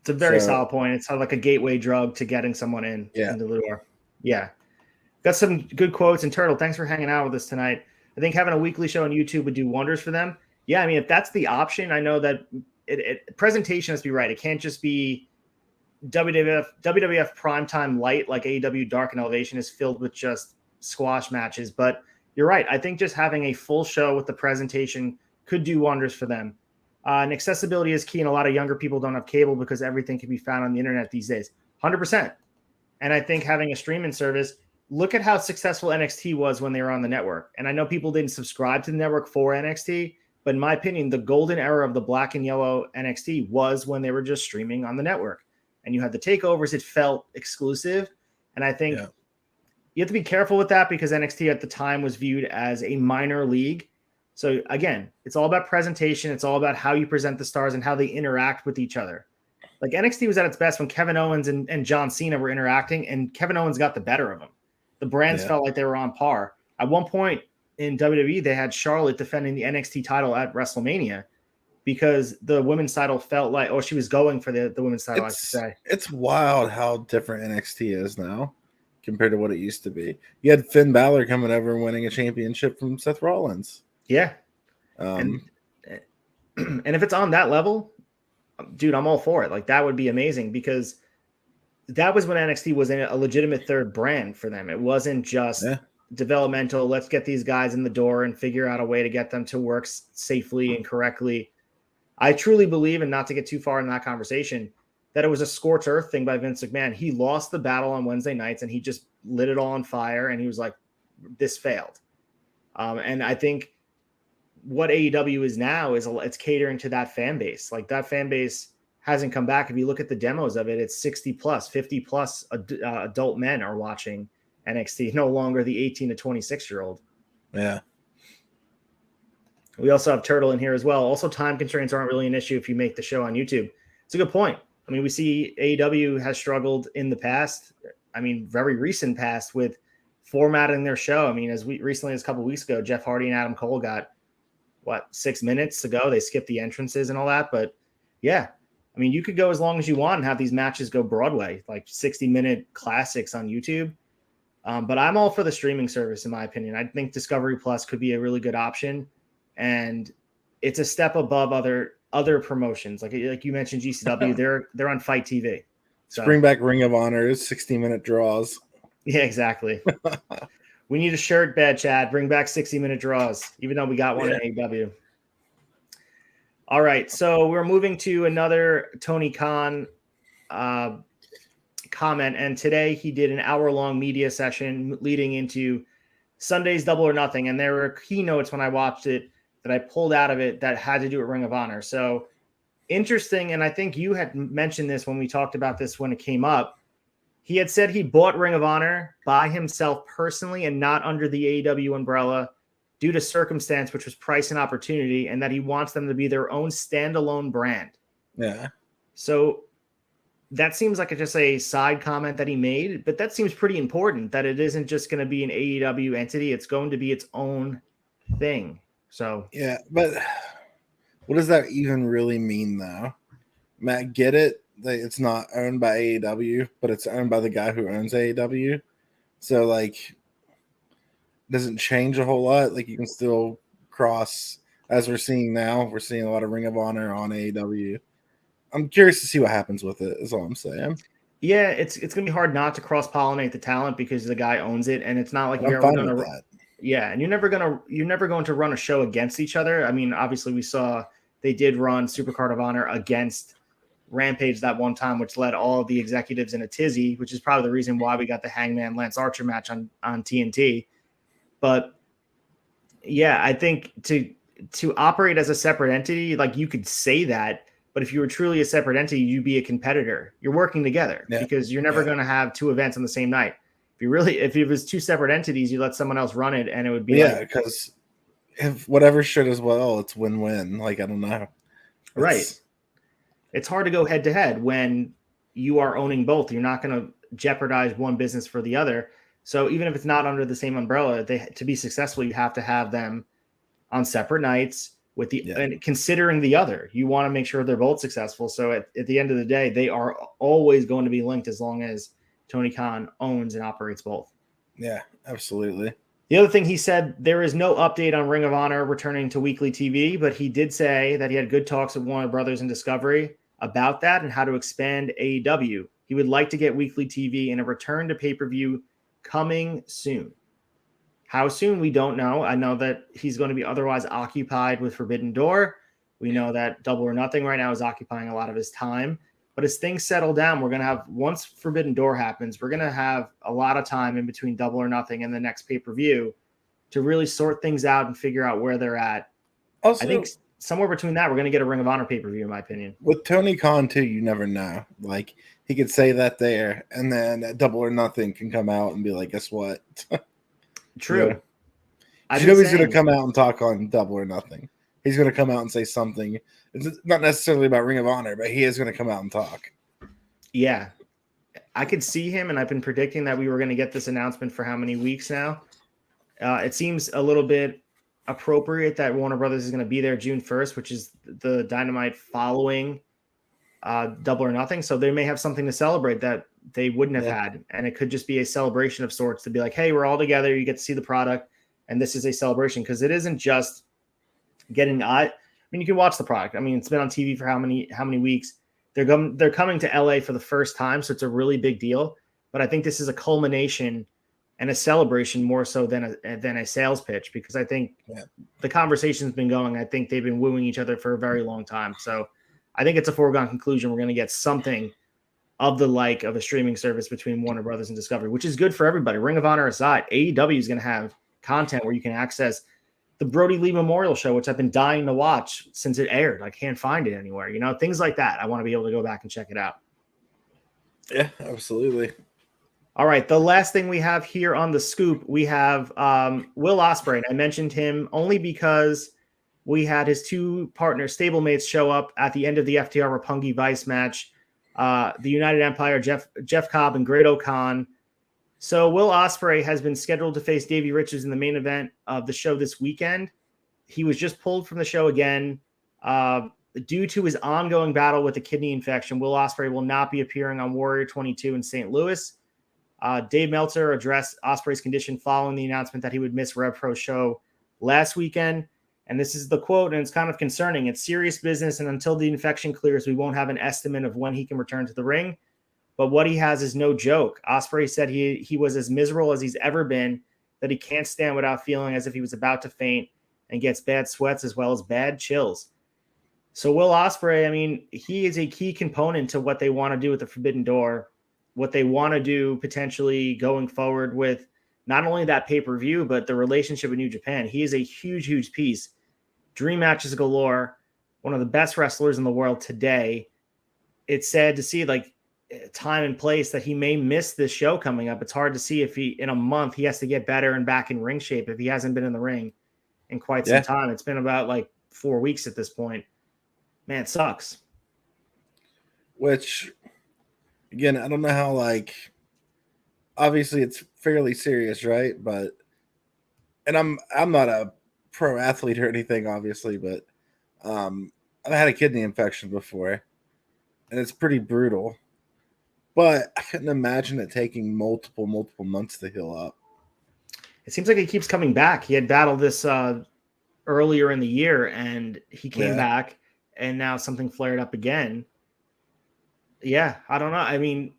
It's a very solid point. It's like a gateway drug to getting someone into the door. Yeah. Got some good quotes. And Turtle, thanks for hanging out with us tonight. I think having a weekly show on YouTube would do wonders for them. Yeah, I mean, if that's the option, I know that presentation has to be right. It can't just be WWF Primetime Light, like AEW Dark and Elevation is filled with just squash matches. But you're right. I think just having a full show with the presentation could do wonders for them. And accessibility is key, and a lot of younger people don't have cable because everything can be found on the internet these days. 100%. And I think having a streaming service, look at how successful NXT was when they were on the network. And I know people didn't subscribe to the network for NXT, but in my opinion, the golden era of the black and yellow NXT was when they were just streaming on the network. And you had the takeovers, it felt exclusive. And I think you have to be careful with that, because NXT at the time was viewed as a minor league. So again, it's all about presentation. It's all about how you present the stars and how they interact with each other. Like NXT was at its best when Kevin Owens and John Cena were interacting, and Kevin Owens got the better of them. The brands felt like they were on par. At one point in WWE, they had Charlotte defending the NXT title at WrestleMania, because the women's title felt like, she was going for the women's title, I should say. It's wild how different NXT is now compared to what it used to be. You had Finn Balor coming over and winning a championship from Seth Rollins. Yeah. And if it's on that level, dude, I'm all for it. Like, that would be amazing, because that was when NXT was a legitimate third brand for them. It wasn't just developmental. Let's get these guys in the door and figure out a way to get them to work safely and correctly. I truly believe, and not to get too far in that conversation, that it was a scorched earth thing by Vince McMahon. He lost the battle on Wednesday nights and he just lit it all on fire. And he was like, this failed. And I think what AEW is now is it's catering to that fan base. Like that fan base hasn't come back. If you look at the demos of it, it's 60 plus, 50 plus adult men are watching NXT, no longer the 18 to 26-year-old. Yeah. We also have Turtle in here as well. Also, time constraints aren't really an issue if you make the show on YouTube. It's a good point. I mean, we see AEW has struggled in the past. I mean, very recent past with formatting their show. I mean, as recently as a couple of weeks ago, Jeff Hardy and Adam Cole got 6 minutes to go. They skipped the entrances and all that. But yeah, I mean, you could go as long as you want and have these matches go Broadway, like 60-minute classics on YouTube. But I'm all for the streaming service, in my opinion. I think Discovery Plus could be a really good option, and it's a step above other promotions. Like you mentioned, GCW, they're on Fight TV. So bring back Ring of Honor, 60-minute draws. Yeah, exactly. We need a shirt, Bad Chad. Bring back 60-minute draws, even though we got one in AEW. All right, so we're moving to another Tony Khan comment, and today he did an hour-long media session leading into Sunday's Double or Nothing, and there were keynotes when I watched it that I pulled out of it that had to do with Ring of Honor. So interesting, and I think you had mentioned this when we talked about this when it came up. He had said he bought Ring of Honor by himself personally and not under the AEW umbrella due to circumstance, which was price and opportunity, and that he wants them to be their own standalone brand. Yeah. So that seems like just a side comment that he made, but that seems pretty important that it isn't just going to be an AEW entity. It's going to be its own thing. So yeah, but what does that even really mean, though? Matt, get it? It's not owned by AEW, but it's owned by the guy who owns AEW. So, like, doesn't change a whole lot. Like, you can still cross, as we're seeing now. We're seeing a lot of Ring of Honor on AEW. I'm curious to see what happens with it, is all I'm saying. Yeah, it's going to be hard not to cross-pollinate the talent because the guy owns it, and it's not like you're ever going to. Yeah, and you're never going to run a show against each other. I mean, obviously, we saw they did run Supercard of Honor against Rampage that one time, which led all of the executives in a tizzy, which is probably the reason why we got the Hangman Lance Archer match on TNT. But yeah, I think to operate as a separate entity, like you could say that, but if you were truly a separate entity, you'd be a competitor. You're working together because you're never going to have two events on the same night. If it was two separate entities, you let someone else run it, and it would be because if whatever should as well, it's win-win. Like, I don't know, right? It's hard to go head to head when you are owning both. You're not going to jeopardize one business for the other. So even if it's not under the same umbrella, to be successful, you have to have them on separate nights with and considering the other. You want to make sure they're both successful. So at the end of the day, they are always going to be linked as long as Tony Khan owns and operates both. Yeah, absolutely. The other thing he said, there is no update on Ring of Honor returning to weekly TV, but he did say that he had good talks with Warner Brothers and Discovery about that and how to expand AEW. He would like to get weekly TV and a return to pay-per-view coming soon. How soon, we don't know. I know that he's going to be otherwise occupied with Forbidden Door. We know that Double or Nothing right now is occupying a lot of his time. But as things settle down, we're going to have, once Forbidden Door happens, we're going to have a lot of time in between Double or Nothing and the next pay-per-view to really sort things out and figure out where they're at. Also, I think somewhere between that, we're going to get a Ring of Honor pay-per-view, in my opinion. With Tony Khan, too, you never know. Like, he could say that there, and then Double or Nothing can come out and be like, guess what? True. Yeah. You know he's going to come out and talk on Double or Nothing. He's going to come out and say something. It's not necessarily about Ring of Honor, but he is going to come out and talk. Yeah. I could see him, and I've been predicting that we were going to get this announcement for how many weeks now. It seems a little bit appropriate that Warner Brothers is going to be there June 1st, which is the Dynamite following Double or Nothing. So they may have something to celebrate that they wouldn't have had. And it could just be a celebration of sorts to be like, hey, we're all together. You get to see the product. And this is a celebration because it isn't just getting you can watch the product. I mean, it's been on TV for how many weeks. They're coming to LA for the first time, so it's a really big deal. But I think this is a culmination and a celebration more so than a sales pitch, because I think the conversation's been going. I think they've been wooing each other for a very long time. So I think it's a foregone conclusion. We're going to get something of a streaming service between Warner Brothers and Discovery, which is good for everybody. Ring of Honor aside, AEW is going to have content where you can access the Brody Lee Memorial Show, which I've been dying to watch since it aired. I can't find it anywhere. Things like that. I want to be able to go back and check it out. Yeah, absolutely. All right, the last thing we have here on the scoop, we have Will Ospreay. And I mentioned him only because we had his two partners, stablemates, show up at the end of the FTR Roppongi Vice match. The United Empire, Jeff Cobb and Great Khan. So Will Ospreay has been scheduled to face Davey Richards in the main event of the show this weekend. He was just pulled from the show again. Due to his ongoing battle with a kidney infection, Will Ospreay will not be appearing on Warrior 22 in St. Louis. Dave Meltzer addressed Ospreay's condition following the announcement that he would miss Rev Pro's show last weekend. And this is the quote, and it's kind of concerning. It's serious business, and until the infection clears, we won't have an estimate of when he can return to the ring. But what he has is no joke. Ospreay said he was as miserable as he's ever been, that he can't stand without feeling as if he was about to faint, and gets bad sweats as well as bad chills. So Will Ospreay, I mean, he is a key component to what they want to do with the Forbidden Door, what they want to do potentially going forward with not only that pay-per-view, but the relationship with New Japan. He is a huge, huge piece. Dream matches galore, one of the best wrestlers in the world today. It's sad to see time and place that he may miss this show coming up. It's hard to see if in a month he has to get better and back in ring shape if he hasn't been in the ring in quite some time. It's been about 4 weeks at this point. Man, it sucks. Which, again, I don't know how, obviously it's fairly serious, right? But, and I'm not a pro athlete or anything, obviously, but I've had a kidney infection before, and it's pretty brutal. But I couldn't imagine it taking multiple months to heal up. It seems like he keeps coming back. He had battled this earlier in the year, and he came back, and now something flared up again. Yeah, I don't know. I mean,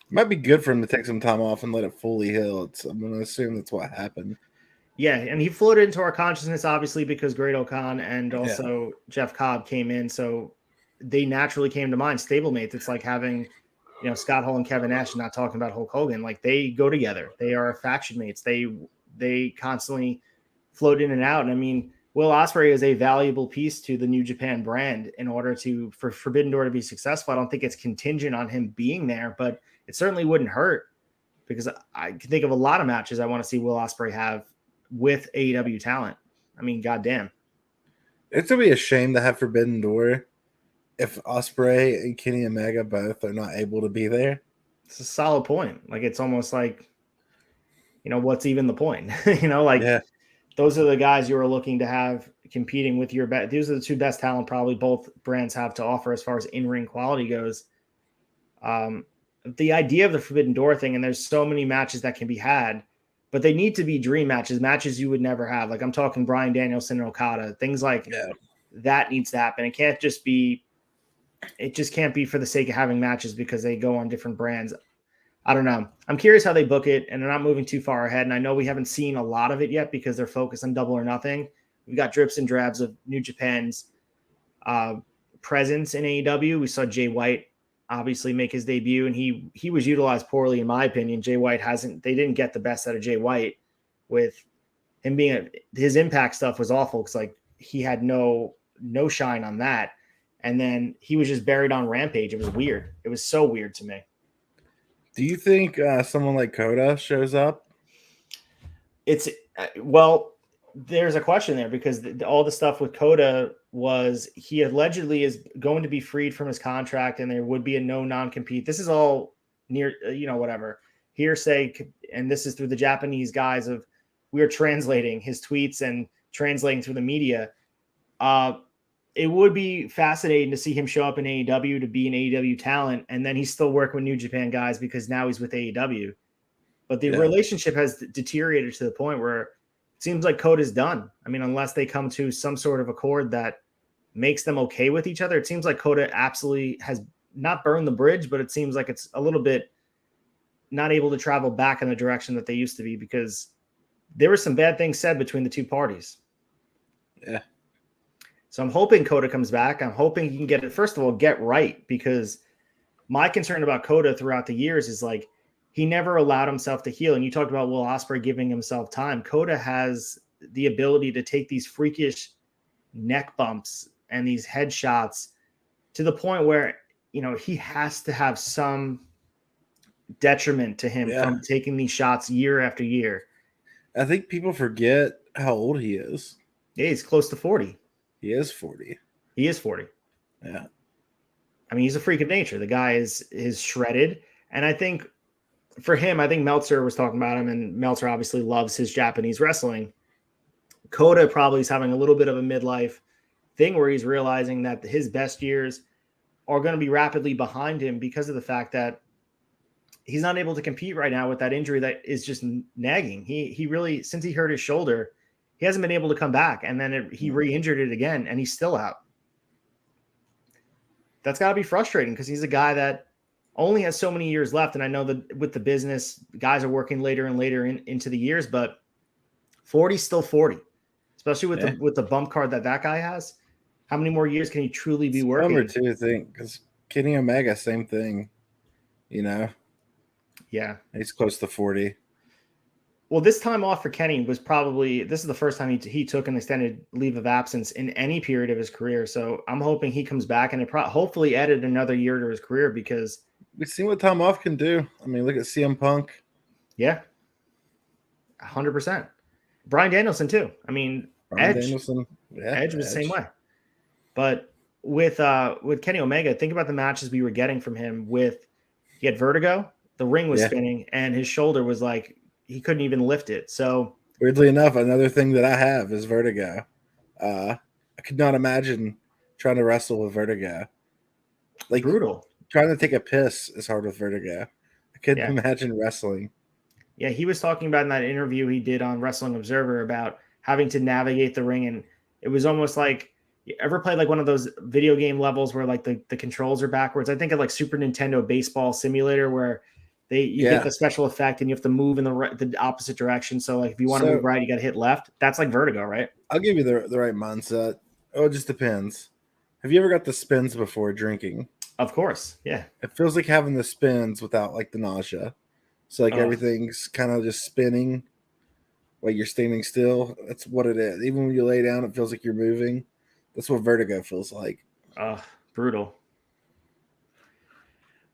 it might be good for him to take some time off and let it fully heal. I'm going to assume that's what happened. Yeah, and he floated into our consciousness, obviously, because Great Khan and also Jeff Cobb came in, so they naturally came to mind. Stablemates, it's like having Scott Hall and Kevin Nash, not talking about Hulk Hogan. They go together. They are faction mates. They constantly float in and out. And I mean, Will Ospreay is a valuable piece to the New Japan brand in order for Forbidden Door to be successful. I don't think it's contingent on him being there, but it certainly wouldn't hurt, because I can think of a lot of matches I want to see Will Ospreay have with AEW talent. I mean, goddamn. It's going to be a shame to have Forbidden Door if Ospreay and Kenny Omega both are not able to be there. It's a solid point. It's almost what's even the point? Those are the guys you are looking to have competing with your best. These are the two best talent probably both brands have to offer as far as in-ring quality goes. The idea of the Forbidden Door thing, and there's so many matches that can be had, but they need to be dream matches you would never have. I'm talking Bryan Danielson and Okada, things that needs to happen. It just can't be for the sake of having matches because they go on different brands. I don't know. I'm curious how they book it, and they're not moving too far ahead. And I know we haven't seen a lot of it yet because they're focused on Double or Nothing. We've got drips and drabs of New Japan's presence in AEW. We saw Jay White obviously make his debut, and he was utilized poorly, in my opinion. Jay White they didn't get the best out of Jay White with him being his Impact stuff was awful because he had no shine on that. And then he was just buried on Rampage. It was weird. It was so weird to me. Do you think someone like Coda shows up? There's a question there because all the stuff with Coda was he allegedly is going to be freed from his contract and there would be a non-compete. This is all near, whatever hearsay. And this is through the Japanese guys we are translating his tweets and translating through the media. It would be fascinating to see him show up in AEW to be an AEW talent, and then he's still working with New Japan guys because now he's with AEW. But the relationship has deteriorated to the point where it seems like Coda's done. I mean, unless they come to some sort of accord that makes them okay with each other, it seems like Coda absolutely has not burned the bridge, but it seems like it's a little bit not able to travel back in the direction that they used to be because there were some bad things said between the two parties. Yeah. So I'm hoping Coda comes back. I'm hoping he can get right because My concern about Kota throughout the years is like he never allowed himself to heal. And you talked about Will Ospreay giving himself time. Kota has the ability to take these freakish neck bumps and these headshots to the point where, he has to have some detriment to him from taking these shots year after year. I think people forget how old he is. Yeah, he's close to 40. He is 40. He is 40. Yeah. I mean, he's a freak of nature. The guy is shredded. And I think for him, I think Meltzer was talking about him, and Meltzer obviously loves his Japanese wrestling. Kota probably is having a little bit of a midlife thing where he's realizing that his best years are going to be rapidly behind him because of the fact that he's not able to compete right now with that injury that is just nagging. He really, since he hurt his shoulder, he hasn't been able to come back. And then he re-injured it again, and he's still out. That's got to be frustrating because he's a guy that only has so many years left. And I know that with the business, guys are working later and later into the years, but 40 is still 40, especially with the bump card that guy has. How many more years can he truly be working? Number two, I think, because Kenny Omega, same thing, Yeah. He's close to 40. Well, this time off for Kenny was this is the first time he took an extended leave of absence in any period of his career. So I'm hoping he comes back and it hopefully added another year to his career because we've seen what time off can do. I mean, look at CM Punk. Yeah. 100%. Bryan Danielson too. I mean, Edge was the same way. But with Kenny Omega, think about the matches we were getting from him he had vertigo, the ring was spinning, and his shoulder was like, he couldn't even lift it. So weirdly enough, another thing that I have is vertigo. I could not imagine trying to wrestle with vertigo. Like brutal. Trying to take a piss is hard with vertigo. I couldn't imagine wrestling. Yeah, he was talking about in that interview he did on Wrestling Observer about having to navigate the ring, and it was almost like, you ever played like one of those video game levels where like the controls are backwards? I think of like Super Nintendo Baseball Simulator where you get the special effect and you have to move in the opposite direction. So like if you want to move right, you got to hit left. That's like vertigo, right? I'll give you the right mindset. Oh, it just depends. Have you ever got the spins before drinking? Of course, yeah. It feels like having the spins without like the nausea. So like everything's kind of just spinning, like you're standing still. That's what it is. Even when you lay down, it feels like you're moving. That's what vertigo feels like. Brutal.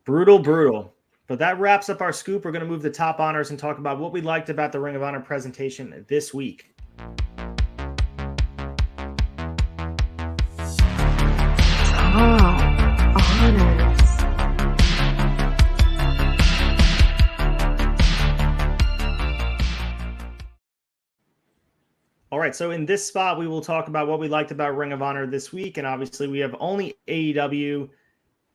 Brutal. But that wraps up our scoop. We're going to move to top honors and talk about what we liked about the Ring of Honor presentation this week. Top honors. All right, so in this spot, we will talk about what we liked about Ring of Honor this week. And obviously, we have only AEW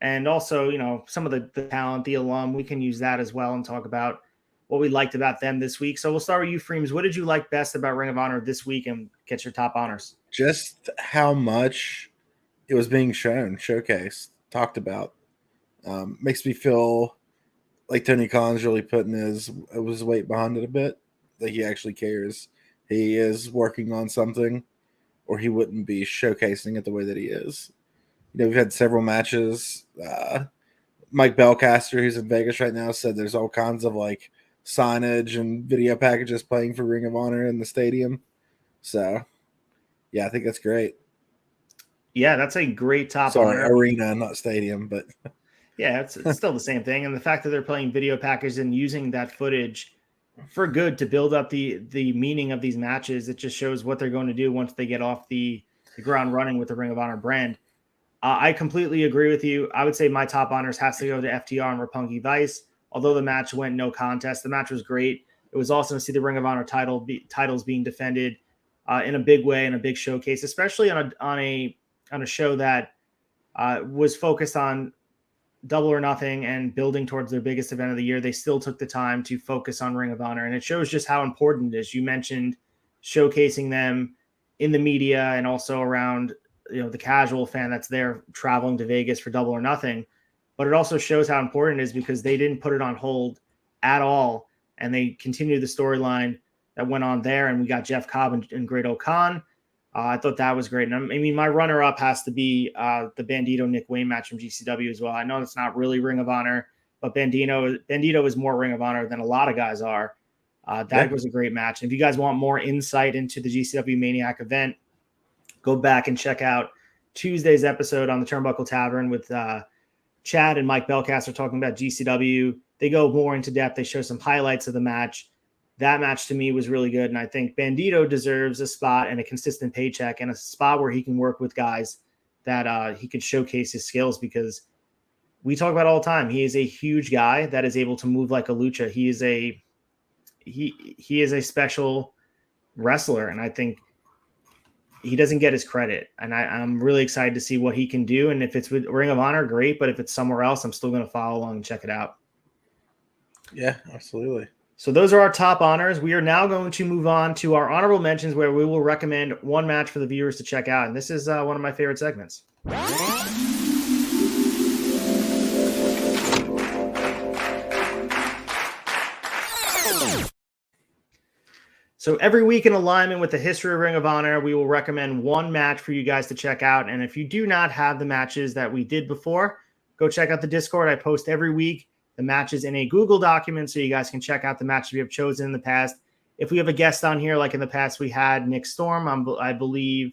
and also, some of the talent, the alum. We can use that as well and talk about what we liked about them this week. So we'll start with you, FREEMZ. What did you like best about Ring of Honor this week and get your top honors? Just how much it was being showcased, talked about. Makes me feel like Tony Khan's really putting his weight behind it a bit, that he actually cares. He is working on something, or he wouldn't be showcasing it the way that he is. We've had several matches. Mike Belcaster, who's in Vegas right now, said there's all kinds of like signage and video packages playing for Ring of Honor in the stadium. So, yeah, I think that's great. Yeah, that's a great top honor. Arena, not stadium, but yeah, it's still the same thing. And the fact that they're playing video packages and using that footage for good to build up the meaning of these matches, it just shows what they're going to do once they get off the ground running with the Ring of Honor brand. I completely agree with you. I would say my top honors has to go to FTR and Roppongi Vice. Although the match went no contest, the match was great. It was awesome to see the Ring of Honor titles being defended in a big way and a big showcase, especially on a show that was focused on Double or Nothing and building towards their biggest event of the year. They still took the time to focus on Ring of Honor, and it shows just how important it is. You mentioned showcasing them in the media and also around the casual fan that's there traveling to Vegas for Double or Nothing. But it also shows how important it is because they didn't put it on hold at all, and they continued the storyline that went on there. And we got Jeff Cobb and Great O'Khan. I thought that was great. And I mean, my runner-up has to be the Bandito Nick Wayne match from GCW as well. I know it's not really Ring of Honor, but Bandito is more Ring of Honor than a lot of guys are. That was a great match. And if you guys want more insight into the GCW Maniac event, go back and check out Tuesday's episode on the Turnbuckle Tavern with Chad and Mike Belcaster talking about GCW. They go more into depth. They show some highlights of the match. That match to me was really good. And I think Bandito deserves a spot and a consistent paycheck and a spot where he can work with guys that he could showcase his skills, because we talk about all the time. He is a huge guy that is able to move like a lucha. He is a special wrestler. And I think he doesn't get his credit. And I'm really excited to see what he can do. And if it's with Ring of Honor, great. But if it's somewhere else, I'm still going to follow along and check it out. Yeah, absolutely. So those are our top honors. We are now going to move on to our honorable mentions, where we will recommend one match for the viewers to check out. And this is one of my favorite segments. So every week, in alignment with the history of Ring of Honor, we will recommend one match for you guys to check out. And if you do not have the matches that we did before, go check out the Discord. I post every week the matches in a Google document, so you guys can check out the matches we have chosen in the past. If we have a guest on here, like in the past we had Nick Storm, I believe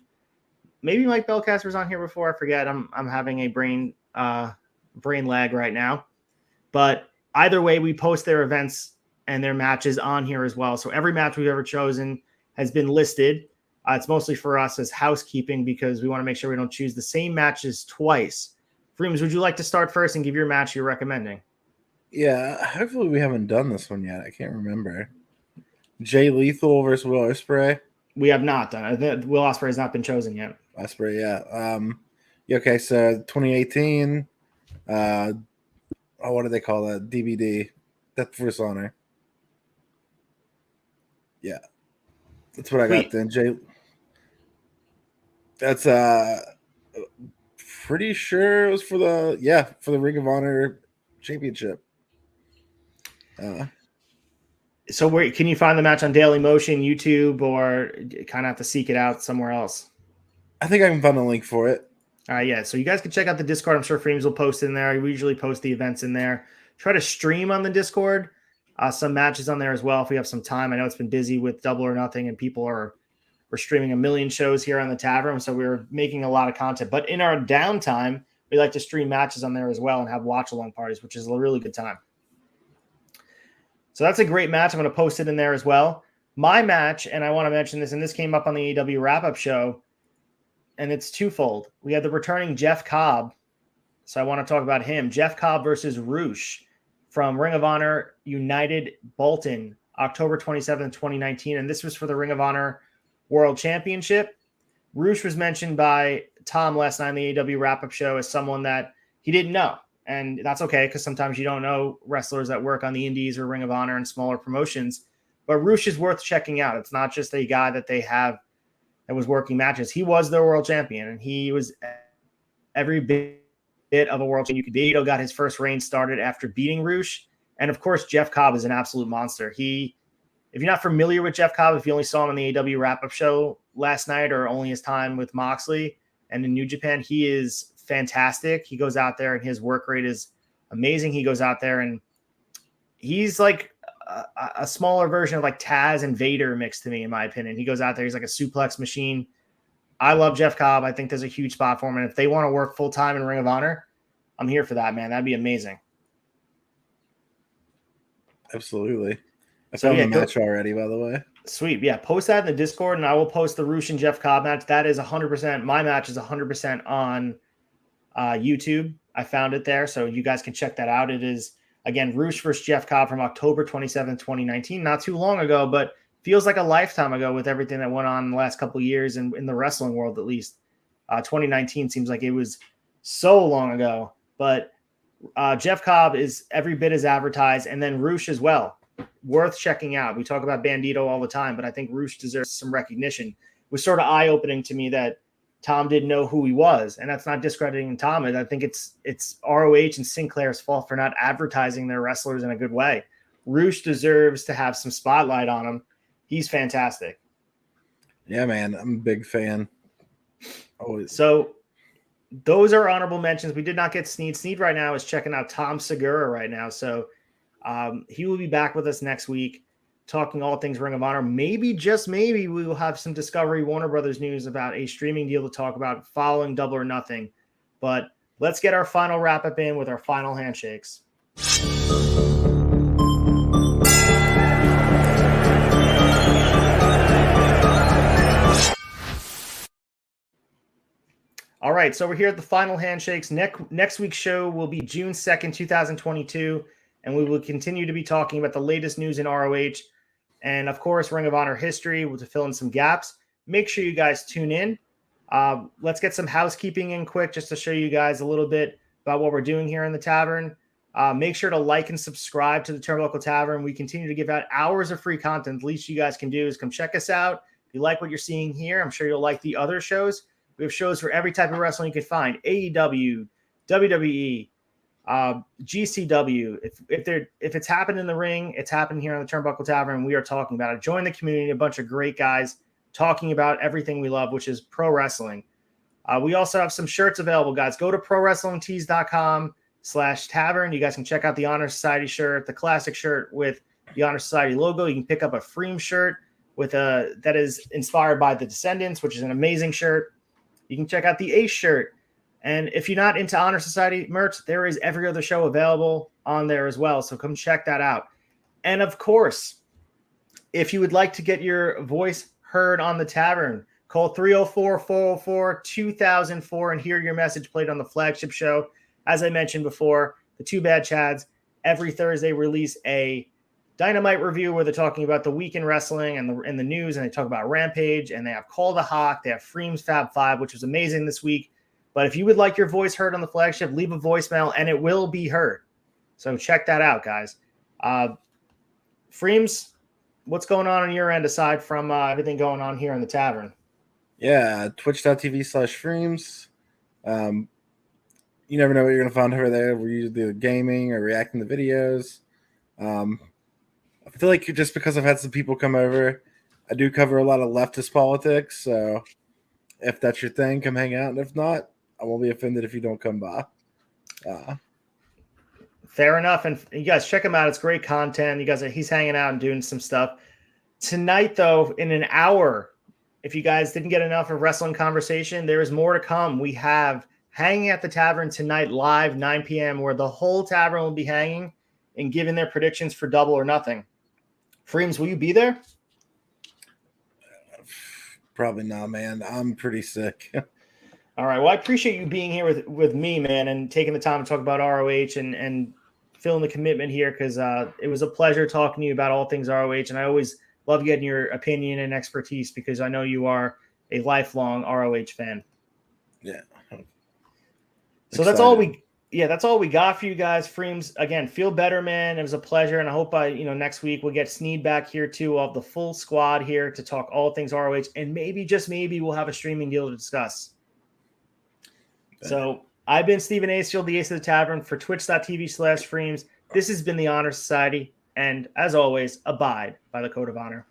maybe Mike Belcaster was on here before. I forget. I'm having a brain lag right now. But either way, we post their events and their matches on here as well. So every match we've ever chosen has been listed. It's mostly for us as housekeeping, because we want to make sure we don't choose the same matches twice. FREEMZ, would you like to start first and give your match you're recommending? Yeah, hopefully we haven't done this one yet. I can't remember. Jay Lethal versus Will Ospreay. We have not done it. Will Ospreay has not been chosen yet. Ospreay, yeah. Okay, so 2018. What do they call that? DVD. Death vs. Honor. Yeah. That's what I got then. Jay. That's pretty sure it was for the Ring of Honor Championship. So where can you find the match on Daily Motion, YouTube, or kind of have to seek it out somewhere else? I think I can find a link for it. Yeah. So you guys can check out the Discord. I'm sure FREEMZ will post in there. We usually post the events in there. Try to stream on the Discord some matches on there as well if we have some time. I know it's been busy with Double or Nothing, and we're streaming a million shows here on the Tavern, so we're making a lot of content. But in our downtime, we like to stream matches on there as well and have watch-along parties, which is a really good time. So that's a great match. I'm going to post it in there as well. My match, and I want to mention this, and this came up on the AEW wrap-up show, and it's twofold. We have the returning Jeff Cobb, so I want to talk about him. Jeff Cobb versus Roosh from Ring of Honor United Bolton, October 27th, 2019, and this was for the Ring of Honor World Championship. Roosh was mentioned by Tom last night on the AEW wrap-up show as someone that he didn't know. And that's okay, because sometimes you don't know wrestlers that work on the Indies or Ring of Honor and smaller promotions. But Roosh is worth checking out. It's not just a guy that they have that was working matches. He was their world champion, and he was every bit of a world champion you could be. Bandito got his first reign started after beating Roosh. And, of course, Jeff Cobb is an absolute monster. If you're not familiar with Jeff Cobb, if you only saw him on the AEW wrap-up show last night or only his time with Moxley and in New Japan, he is fantastic. He goes out there and his work rate is amazing. He goes out there and he's like a smaller version of like Taz and Vader mixed to me, in my opinion. He goes out there, he's like a suplex machine. I love Jeff Cobb. I think there's a huge spot for him. And if they want to work full-time in Ring of Honor, I'm here for that, man. That'd be amazing. Absolutely. I found the match already, by the way. Sweet. Yeah, post that in the Discord, and I will post the Roosh and Jeff Cobb match. That is 100%. My match is 100% on YouTube. I found it there, so you guys can check that out. It is, again, Roosh versus Jeff Cobb from October 27th, 2019. Not too long ago, but feels like a lifetime ago with everything that went on in the last couple of years in the wrestling world, at least. 2019 seems like it was so long ago. But Jeff Cobb is every bit as advertised, and then Roosh as well. Worth checking out. We talk about Bandito all the time, but I think Roosh deserves some recognition. It was sort of eye-opening to me that Tom didn't know who he was, and that's not discrediting Tom. I think it's ROH and Sinclair's fault for not advertising their wrestlers in a good way. Roosh deserves to have some spotlight on him. He's fantastic. Yeah, man, I'm a big fan. Always. So those are honorable mentions. We did not get Sneed. Sneed right now is checking out Tom Segura right now. So he will be back with us next week talking all things Ring of Honor. Maybe, just maybe, we will have some Discovery Warner Brothers news about a streaming deal to talk about following Double or Nothing. But let's get our final wrap-up in with our final handshakes. All right, so we're here at the final handshakes. Next week's show will be June 2nd, 2022, and we will continue to be talking about the latest news in ROH and, of course, Ring of Honor history to fill in some gaps. Make sure you guys tune in. Let's get some housekeeping in quick just to show you guys a little bit about what we're doing here in the tavern. Make sure to like and subscribe to the Turnbuckle Tavern. We continue to give out hours of free content. The least you guys can do is come check us out. If you like what you're seeing here, I'm sure you'll like the other shows. We have shows for every type of wrestling you can find: AEW, WWE, GCW. If it's happened in the ring, it's happened here on the Turnbuckle Tavern, and we are talking about it. Join the community, a bunch of great guys talking about everything we love, which is pro wrestling. We also have some shirts available, guys. Go to prowrestlingtees.com/tavern. You guys can check out the Honor Society shirt, the classic shirt with the Honor Society logo. You can pick up a FREEMZ shirt that is inspired by the Descendants, which is an amazing shirt. You can check out the Ace shirt. And if you're not into Honor Society merch, there is every other show available on there as well. So come check that out. And of course, if you would like to get your voice heard on the tavern, call 304-404-2004 and hear your message played on the flagship show. As I mentioned before, the Two Bad Chads every Thursday release a Dynamite review where they're talking about the week in wrestling and the news, and they talk about Rampage, and they have Call the Hawk, they have FREEMZ Fab 5, which was amazing this week. But if you would like your voice heard on the flagship, leave a voicemail and it will be heard. So check that out, guys. FREEMZ, what's going on your end aside from everything going on here in the tavern? Yeah, twitch.tv/FREEMZ. You never know what you're going to find over there. We're usually doing gaming or reacting to videos. I feel like just because I've had some people come over, I do cover a lot of leftist politics. So if that's your thing, come hang out. And if not, I won't be offended if you don't come by. Fair enough. And you guys check him out. It's great content. He's hanging out and doing some stuff. Tonight, though, in an hour, if you guys didn't get enough of wrestling conversation, there is more to come. We have Hanging at the Tavern tonight live, 9 p.m., where the whole tavern will be hanging and giving their predictions for Double or Nothing. FREEMZ, will you be there? Probably not, man. I'm pretty sick. All right. Well, I appreciate you being here with me, man, and taking the time to talk about ROH and filling the commitment here, because it was a pleasure talking to you about all things ROH, and I always love getting your opinion and expertise because I know you are a lifelong ROH fan. Yeah. So that's all we got for you guys. FREEMZ, again, feel better, man. It was a pleasure, and I hope next week we'll get Sneed back here too. We'll have the full squad here to talk all things ROH, and maybe, just maybe, we'll have a streaming deal to discuss. So I've been Stephen Acefield, the Ace of the Tavern, for twitch.tv/FREEMZ. This has been the Honor Society, and as always, abide by the Code of Honor.